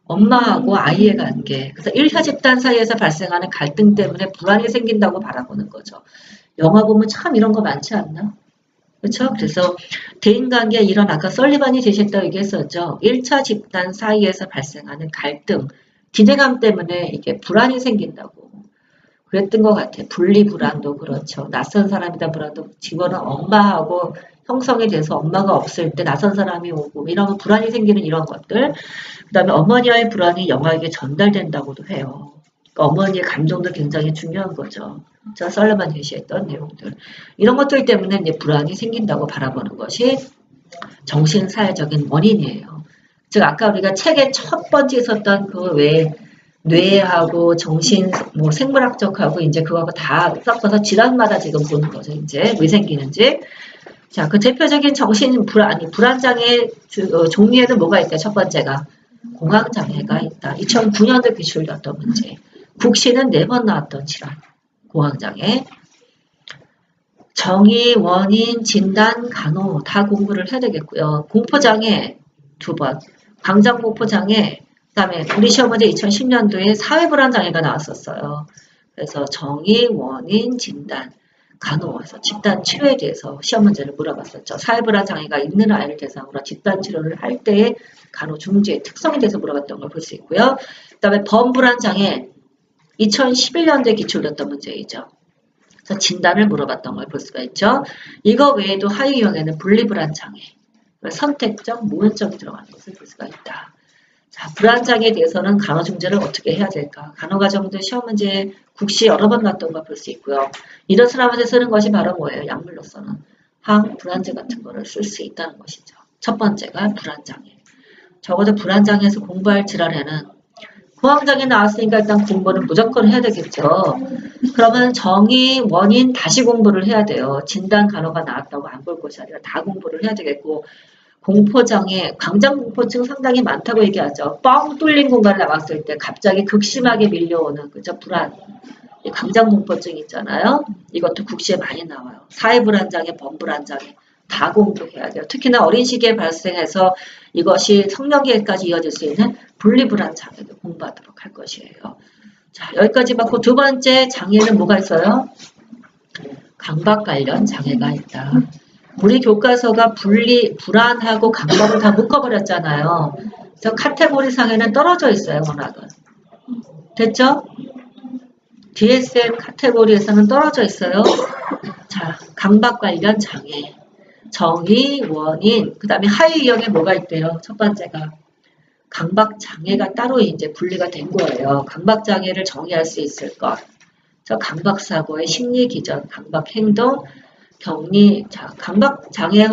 엄마하고 아이의 관계. 그래서 일가 집단 사이에서 발생하는 갈등 때문에 불안이 생긴다고 바라보는 거죠. 영화 보면 참 이런 거 많지 않나? 그렇죠? 그래서 대인관계 이런 아까 설리반이 제시했다고 얘기했었죠. 1차 집단 사이에서 발생하는 갈등, 기대감 때문에 이게 불안이 생긴다고. 그랬던 것 같아요. 분리불안도 그렇죠. 낯선 사람이다 불안도 집어는 엄마하고 형성이 돼서 엄마가 없을 때 낯선 사람이 오고 이러면 불안이 생기는 이런 것들. 그 다음에 어머니와의 불안이 영아에게 전달된다고도 해요. 그러니까 어머니의 감정도 굉장히 중요한 거죠. 저 썰러만 제시했던 내용들. 이런 것들 때문에 이제 불안이 생긴다고 바라보는 것이 정신사회적인 원인이에요. 즉 아까 우리가 책의 첫 번째 있었던 그 외에 뇌하고 정신, 뭐 생물학적하고 이제 그거하고 다 섞어서 질환마다 지금 보는 거죠. 이제 왜 생기는지. 자, 그 대표적인 정신 불안장애 종류에는 뭐가 있다? 첫 번째가 공황장애가 있다. 2009년도 기출이었던 문제. 국시는 4번 나왔던 질환. 공황장애. 정의, 원인, 진단, 간호 다 공부를 해야 되겠고요. 공포장애 2번, 광장공포장애, 그 다음에 우리 시험 문제 2010년도에 사회불안장애가 나왔었어요. 그래서 정의, 원인, 진단, 간호에서 집단 치료에 대해서 시험 문제를 물어봤었죠. 사회불안장애가 있는 아이를 대상으로 집단 치료를 할 때의 간호 중지의 특성에 대해서 물어봤던 걸 볼 수 있고요. 그 다음에 범불안장애 2011년도에 기출됐던 문제이죠. 그래서 진단을 물어봤던 걸 볼 수가 있죠. 이거 외에도 하위 유형에는 분리불안장애, 선택적, 무언적이 들어가는 것을 볼 수가 있다. 자, 불안장애에 대해서는 간호중재를 어떻게 해야 될까? 간호과정도 시험 문제에 국시 여러 번 났던 걸 볼 수 있고요. 이런 사람한테 쓰는 것이 바로 뭐예요? 약물로서는 항불안제 같은 거를 쓸 수 있다는 것이죠. 첫 번째가 불안장애. 적어도 불안장애에서 공부할 질환에는 공황장애 나왔으니까 일단 공부는 무조건 해야 되겠죠. 그러면 정의, 원인 다시 공부를 해야 돼요. 진단 간호가 나왔다고 안 볼 것이 아니라 다 공부를 해야 되겠고, 공포장애, 광장공포증 상당히 많다고 얘기하죠. 뻥 뚫린 공간에 나왔을 때 갑자기 극심하게 밀려오는 그죠 불안. 광장공포증 있잖아요. 이것도 국시에 많이 나와요. 사회불안장애, 범불안장애 다 공부해야 돼요. 특히나 어린 시기에 발생해서 이것이 성년기까지 이어질 수 있는 분리불안장애도 공부하도록 할 것이에요. 자, 여기까지 봤고 두 번째 장애는 뭐가 있어요? 강박 관련 장애가 있다. 우리 교과서가 불안하고 강박을 다 묶어버렸잖아요. 그래서 카테고리 상에는 떨어져 있어요, 워낙은. 됐죠? DSM 카테고리에서는 떨어져 있어요. 자, 강박 관련 장애. 정의, 원인, 그 다음에 하위 유형에 뭐가 있대요? 첫 번째가 강박 장애가 따로 이제 분리가 된 거예요. 강박 장애를 정의할 수 있을 것. 저 강박 사고의 심리 기전, 강박 행동, 격리, 자, 강박 장애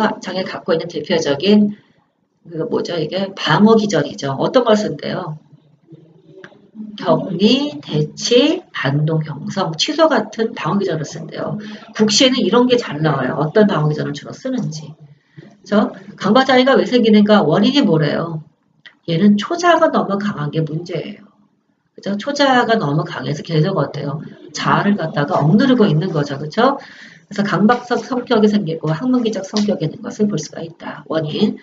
갖고 있는 대표적인 그 뭐죠? 이게 방어 기전이죠. 어떤 걸 쓴대요? 격리, 대치, 반동 형성, 취소 같은 방어 기전을 쓴대요. 국시에는 이런 게 잘 나와요. 어떤 방어 기전을 주로 쓰는지. 그래서 강박 장애가 왜 생기는가? 원인이 뭐래요? 얘는 초자가 너무 강한 게 문제예요. 그죠? 초자가 너무 강해서 계속 어때요? 자아를 갖다가 억누르고 있는 거죠. 그죠? 그래서 강박적 성격이 생기고 학문기적 성격이 있는 것을 볼 수가 있다. 원인,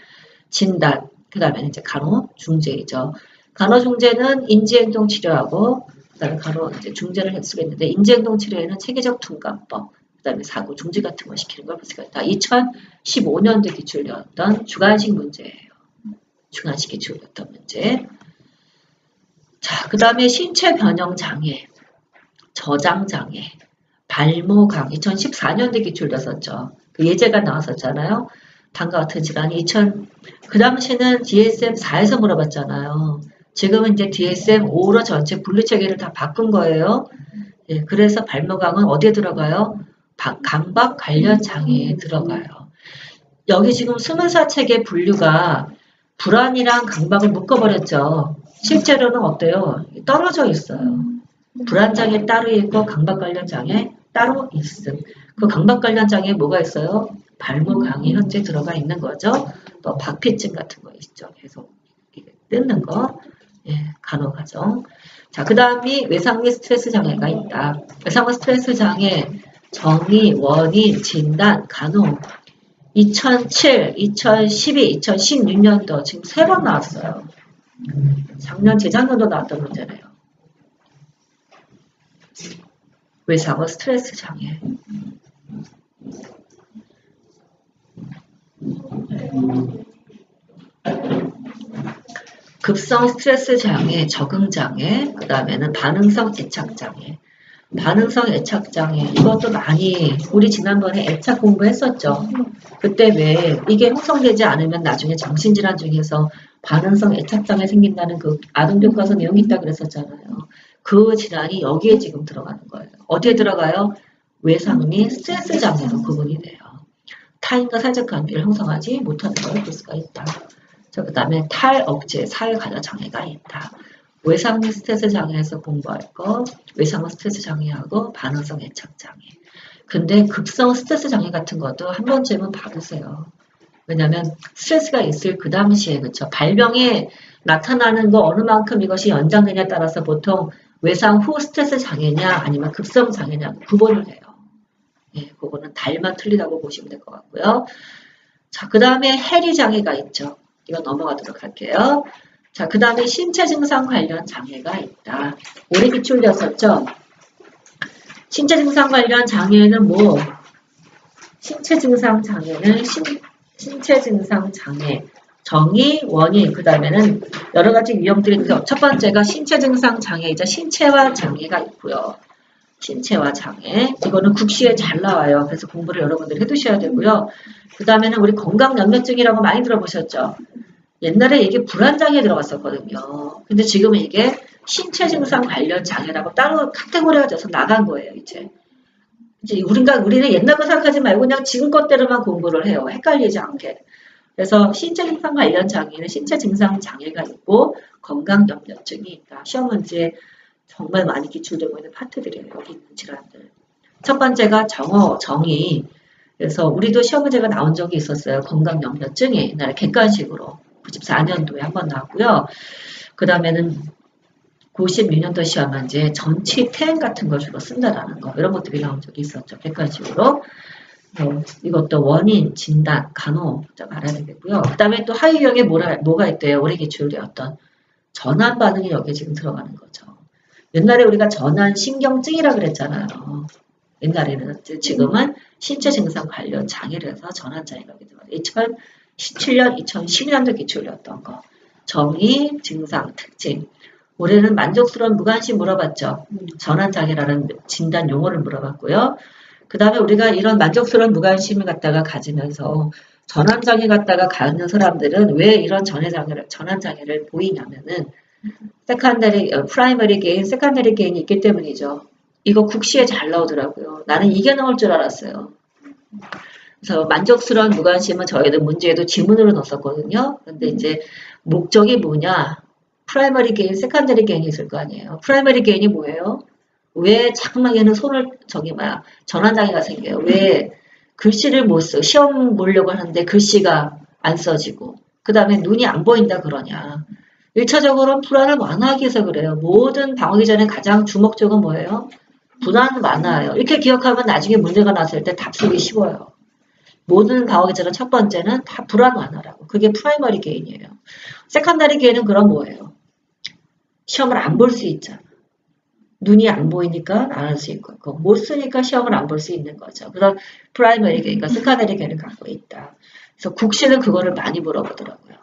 진단, 그 다음에 이제 간호, 중재이죠. 간호 중재는 인지행동 치료하고, 그 다음에 간호 이제 중재를 쓰겠는데, 인지행동 치료에는 체계적 둔감법, 그 다음에 사고 중지 같은 걸 시키는 걸 볼 수가 있다. 2015년도에 기출되었던 주관식 문제예요. 주관식 기출되었던 문제. 자, 그 다음에 신체 변형 장애, 저장 장애, 발모강 2014년도에 기출됐었죠. 그 예제가 나왔었잖아요. 다음과 같은 질환이 그 당시는 DSM-4에서 물어봤잖아요. 지금은 이제 DSM-5로 전체 분류 체계를 다 바꾼 거예요. 예, 그래서 발모강은 어디에 들어가요? 강박 관련 장애에 들어가요. 여기 지금 24책의 분류가 불안이랑 강박을 묶어버렸죠. 실제로는 어때요? 떨어져 있어요. 불안장애 따로 있고 강박 관련 장애 따로 있음. 그 강박 관련 장애에 뭐가 있어요? 발모강이 현재 들어가 있는 거죠. 또 박피증 같은 거 있죠. 계속 뜯는 거. 예, 간호과정. 자, 그 다음이 외상후 스트레스 장애가 있다. 외상후 스트레스 장애 정의, 원인, 진단, 간호 2007, 2012, 2016년도 지금 3번 나왔어요. 작년, 재작년도 나왔던 문제네요. 외상후 스트레스 장애. 급성 스트레스 장애, 적응 장애, 그 다음에는 반응성 애착 장애. 반응성 애착 장애, 이것도 많이 우리 지난번에 애착 공부했었죠. 그때 왜 이게 형성되지 않으면 나중에 정신질환 중에서 반응성 애착 장애 생긴다는 그 아동교과서 내용이 있다 그랬었잖아요. 그 질환이 여기에 지금 들어가는 거예요. 어디에 들어가요? 외상리 스트레스 장애로 구분이 돼요. 타인과 사회적 관계를 형성하지 못하는 걸 볼 수가 있다. 그 다음에 탈억제 사회관여 장애가 있다. 외상리 스트레스 장애에서 공부할 거, 외상후 스트레스 장애하고 반응성 애착 장애. 근데 급성 스트레스 장애 같은 것도 한 번쯤은 봐보세요. 왜냐하면 스트레스가 있을 그 당시에 그쵸 발병에 나타나는 거 어느 만큼 이것이 연장되냐에 따라서 보통 외상 후 스트레스 장애냐 아니면 급성 장애냐 구분을 해요. 예, 그거는 달만 틀리다고 보시면 될 것 같고요. 자, 그 다음에 해리 장애가 있죠. 이거 넘어가도록 할게요. 자, 그 다음에 신체 증상 관련 장애가 있다. 오래 기출되었었죠? 신체 증상 관련 장애는 뭐? 신체 증상 장애는 신체 증상 장애, 정의, 원인, 그 다음에는 여러 가지 유형들이 있는데 첫 번째가 신체 증상 장애이자 신체화 장애가 있고요. 신체화 장애. 이거는 국시에 잘 나와요. 그래서 공부를 여러분들이 해두셔야 되고요. 그 다음에는 우리 건강연료증이라고 많이 들어보셨죠? 옛날에 이게 불안장애 들어갔었거든요. 근데 지금은 이게 신체 증상 관련 장애라고 따로 카테고리가 돼서 나간 거예요, 이제. 우리는 옛날 거 생각하지 말고 그냥 지금 것대로만 공부를 해요. 헷갈리지 않게. 그래서 신체 증상 관련 장애는 신체 증상 장애가 있고 건강염려증이 있다. 시험 문제에 정말 많이 기출되고 있는 파트들이에요. 여기 있는 질환들. 첫 번째가 정의. 그래서 우리도 시험 문제가 나온 적이 있었어요. 건강염려증이 옛날에 객관식으로 94년도에 한 번 나왔고요. 그 다음에는 96년도 시험 문제 전치 태행 같은 걸 주로 쓴다라는 거 이런 것들이 나온 적이 있었죠. 객관식으로. 이것도 원인, 진단, 간호자 알아야 되겠고요. 그 다음에 또 하위 유형에 뭐가 있대요? 오래 기출되었던 전환 반응이 여기에 지금 들어가는 거죠. 옛날에 우리가 전환 신경증이라 그랬잖아요. 옛날에는. 지금은 신체 증상 관련 장애라서 전환 장애가 들어가요. 2017년, 2012년도 기출이었던 거. 정의, 증상, 특징. 올해는 만족스러운 무관심 물어봤죠. 전환 장애라는 진단 용어를 물어봤고요. 그 다음에 우리가 이런 만족스러운 무관심을 갖다가 가지면서 전환장애 갖다가 가는 사람들은 왜 이런 전환장애를 보이냐면은 프라이머리 게인, 세컨더리 게인이 있기 때문이죠. 이거 국시에 잘 나오더라고요. 나는 이게 나올 줄 알았어요. 그래서 만족스러운 무관심은 저희도 문제에도 지문으로 넣었거든요. 근데 이제 목적이 뭐냐? 프라이머리 게인, 세컨더리 게인이 있을 거 아니에요. 프라이머리 게인이 뭐예요? 왜 자꾸만 손을 전환장애가 생겨요. 왜 글씨를 못 써? 시험 보려고 하는데 글씨가 안 써지고 그 다음에 눈이 안 보인다 그러냐. 1차적으로는 불안을 완화하기 위해서 그래요. 모든 방어기 전에 가장 주목적은 뭐예요? 불안 완화예요. 이렇게 기억하면 나중에 문제가 났을 때 답 쓰기 쉬워요. 모든 방어기 전에 첫 번째는 다 불안 완화라고. 그게 프라이머리 게인이에요. 세컨더리 게인은 그럼 뭐예요? 시험을 안 볼 수 있잖아. 눈이 안 보이니까 안 할 수 있고 못 쓰니까 시험을 안 볼 수 있는 거죠. 그래서 프라이머리 게인과 세컨더리 게인을 갖고 있다. 그래서 국시는 그거를 많이 물어보더라고요.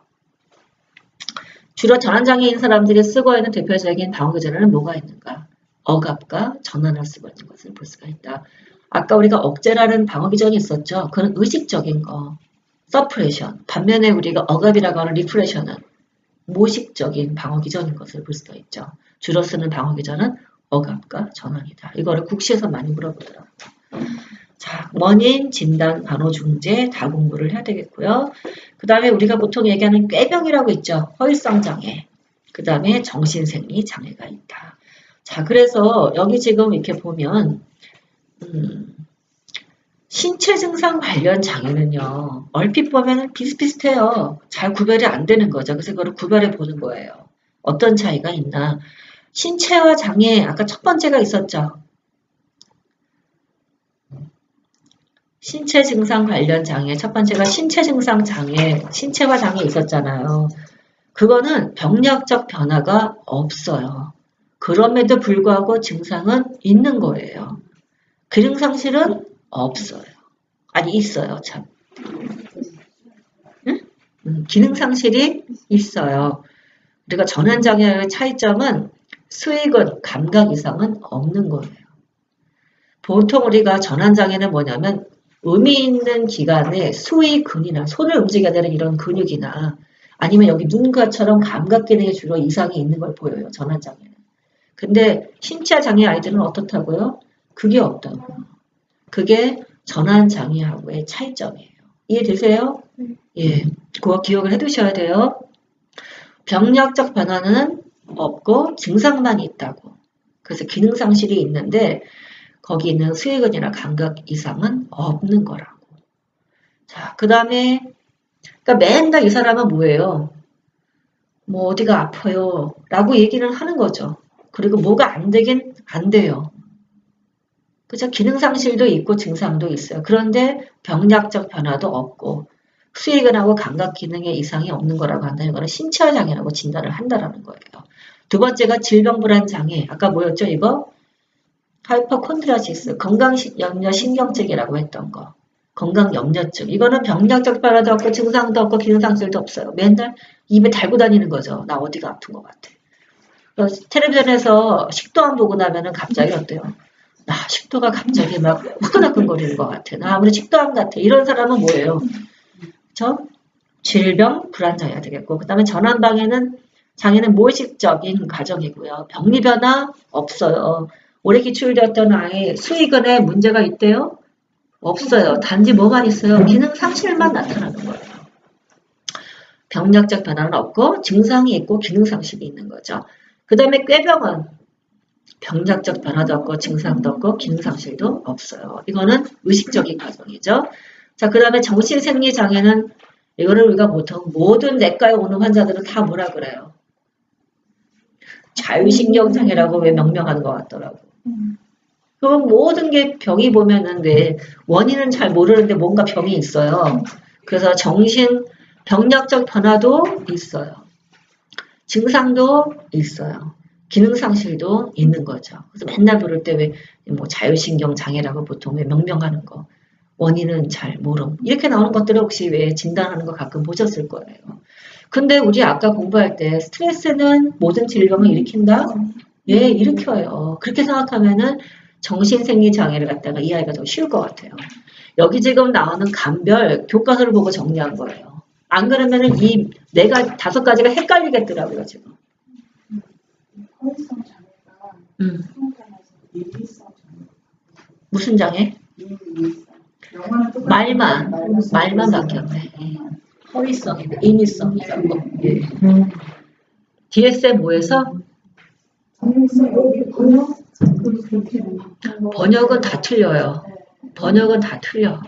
주로 전환장애인 사람들이 쓰고 있는 대표적인 방어기전에는 뭐가 있는가? 억압과 전환을 쓰고 있는 것을 볼 수가 있다. 아까 우리가 억제라는 방어기전이 있었죠. 그건 의식적인 거, 서프레션. 반면에 우리가 억압이라고 하는 리프레션은 모식적인 방어기전인 것을 볼 수가 있죠. 주로 쓰는 방어기전은 억압과 전환이다. 이거를 국시에서 많이 물어보더라고요. 자, 원인, 진단, 간호, 중재 다 공부를 해야 되겠고요. 그 다음에 우리가 보통 얘기하는 꾀병이라고 있죠. 허일성 장애. 그 다음에 정신생리 장애가 있다. 자, 그래서 여기 지금 이렇게 보면 신체 증상 관련 장애는요. 얼핏 보면 비슷비슷해요. 잘 구별이 안 되는 거죠. 그래서 그걸 구별해 보는 거예요. 어떤 차이가 있나. 신체화 장애, 아까 첫 번째가 있었죠. 신체 증상 관련 장애, 첫 번째가 신체 증상 장애, 신체화 장애 있었잖아요. 그거는 병력적 변화가 없어요. 그럼에도 불구하고 증상은 있는 거예요. 기능 상실은 없어요. 아니, 있어요, 참. 응? 기능 상실이 있어요. 우리가 전환장애의 차이점은 수익은, 감각 이상은 없는 거예요. 보통 우리가 전환장애는 뭐냐면 의미 있는 기관에 수의근이나 손을 움직여야 되는 이런 근육이나 아니면 여기 눈가처럼 감각 기능에 주로 이상이 있는 걸 보여요. 전환장애는. 근데 신체 장애 아이들은 어떻다고요? 그게 없다고요. 그게 전환장애하고의 차이점이에요. 이해되세요? 예, 그거 기억을 해두셔야 돼요. 병력적 변화는 없고 증상만 있다고. 그래서 기능상실이 있는데 거기 있는 수의근이나 감각 이상은 없는 거라고. 자, 그 다음에 그러니까 맨날 이 사람은 뭐예요? 뭐 어디가 아파요? 라고 얘기를 하는 거죠. 그리고 뭐가 안 되긴 안 돼요. 그죠? 기능상실도 있고 증상도 있어요. 그런데 병약적 변화도 없고 수의근하고 감각 기능에 이상이 없는 거라고 한다는 거는 신체화 장애라고 진단을 한다라는 거예요. 두 번째가 질병 불안 장애. 아까 뭐였죠 이거? 하이퍼콘드라시스, 건강염려 신경증이라고 했던 거. 건강염려증. 이거는 병약적 변화도 없고 증상도 없고 기능상실도 없어요. 맨날 입에 달고 다니는 거죠. 나 어디가 아픈 것 같아. 텔레비전에서 식도암 보고 나면은 갑자기 어때요? 나 식도가 갑자기 막 후끈후끈거리는 것 같아. 나 아무리 식도암 같아. 이런 사람은 뭐예요? 그쵸? 질병 불안장애가 되겠고, 그 다음에 장애는 무의식적인 과정이고요. 병리 변화 없어요. 오래 기출되었던 아이 수의근에 문제가 있대요? 없어요. 단지 뭐만 있어요? 기능 상실만 나타나는 거예요. 병력적 변화는 없고 증상이 있고 기능 상실이 있는 거죠. 그 다음에 꾀병은 병력적 변화도 없고 증상도 없고 기능 상실도 없어요. 이거는 의식적인 과정이죠. 자, 그 다음에 정신생리장애는 이거를 우리가 보통 모든 내과에 오는 환자들은 다 뭐라 그래요? 자율신경장애라고 왜 명명하는 것 같더라고. 그럼 모든 게 병이 보면은 왜 원인은 잘 모르는데 뭔가 병이 있어요. 그래서 병력적 변화도 있어요. 증상도 있어요. 기능상실도 있는 거죠. 그래서 맨날 부를 때 왜 뭐 자율신경장애라고 보통 왜 명명하는 거. 원인은 잘 모름. 이렇게 나오는 것들을 혹시 왜 진단하는 거 가끔 보셨을 거예요. 근데 우리 아까 공부할 때 스트레스는 모든 질병을 일으킨다? 예, 일으켜요. 그렇게 생각하면은 정신생리장애를 갖다가 이해하기가 더 쉬울 것 같아요. 여기 지금 나오는 간별 교과서를 보고 정리한 거예요. 안 그러면은 이 내가 5가지가 헷갈리겠더라고요, 지금. 허위성 장애가 무슨 장애? 말만 바뀌었네. 허위성인데 인위성이라고. 예. DSM 5에서 번역은 다 틀려요. 번역은 다 틀려.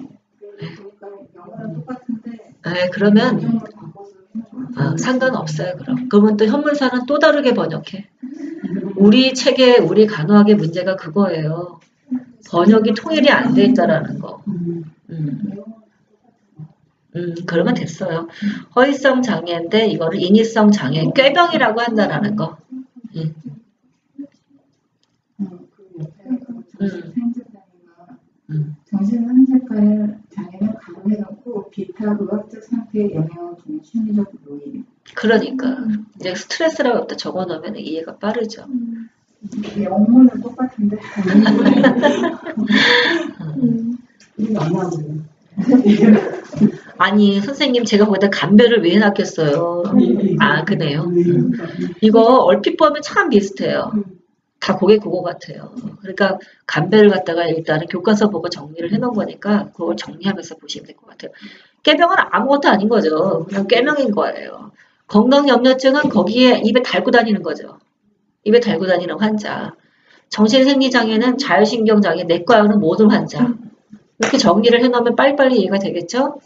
네, 그러면 상관없어요. 그러면 또 현문사는 또 다르게 번역해. 우리 책에 우리 간호학의 문제가 그거예요. 번역이 통일이 안 돼 있다라는 거. 그러면 됐어요. 허위성 장애인데 이거를 인위성 장애, 꾀병이라고 한다라는 거. 정신상실과의 장애는 가로해놓고 기타 의학적 상태에 영향을 주는 심리적 요인. 그러니까 이제 스트레스라고 여기다 적어놓으면 이해가 빠르죠. 영문은 똑같은데. 아니 선생님 제가 거기다 간별을 왜 해놨겠어요. 아 그네요. 이거 얼핏 보면 참 비슷해요. 다 그거 같아요. 그러니까 간별을 갖다가 일단은 교과서 보고 정리를 해놓은 거니까 그걸 정리하면서 보시면 될 것 같아요. 꾀병은 아무것도 아닌 거죠. 그냥 꾀명인 거예요. 건강염려증은 거기에 입에 달고 다니는 거죠. 입에 달고 다니는 환자. 정신생리장애는 자율신경장애, 내과에 오는 모든 환자. 이렇게 정리를 해놓으면 빨리빨리 이해가 되겠죠?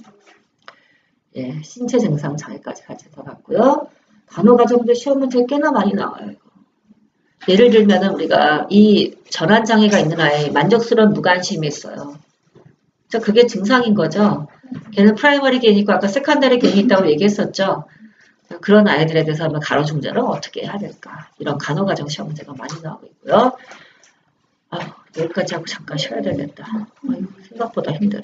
예, 신체 증상 장애까지 같이 들어갔고요. 간호과정도 시험 문제 꽤나 많이 나와요. 예를 들면 우리가 이 전환장애가 있는 아이 만족스러운 무관심이 있어요. 그래서 그게 증상인 거죠. 걔는 프라이머리 겐이 있고 아까 세컨더리 겐이 있다고 얘기했었죠. 그런 아이들에 대해서 한번 가로중재를 어떻게 해야 될까. 이런 간호과정 시험 문제가 많이 나오고 있고요. 여기까지 하고 잠깐 쉬어야 되겠다. 생각보다 힘드네.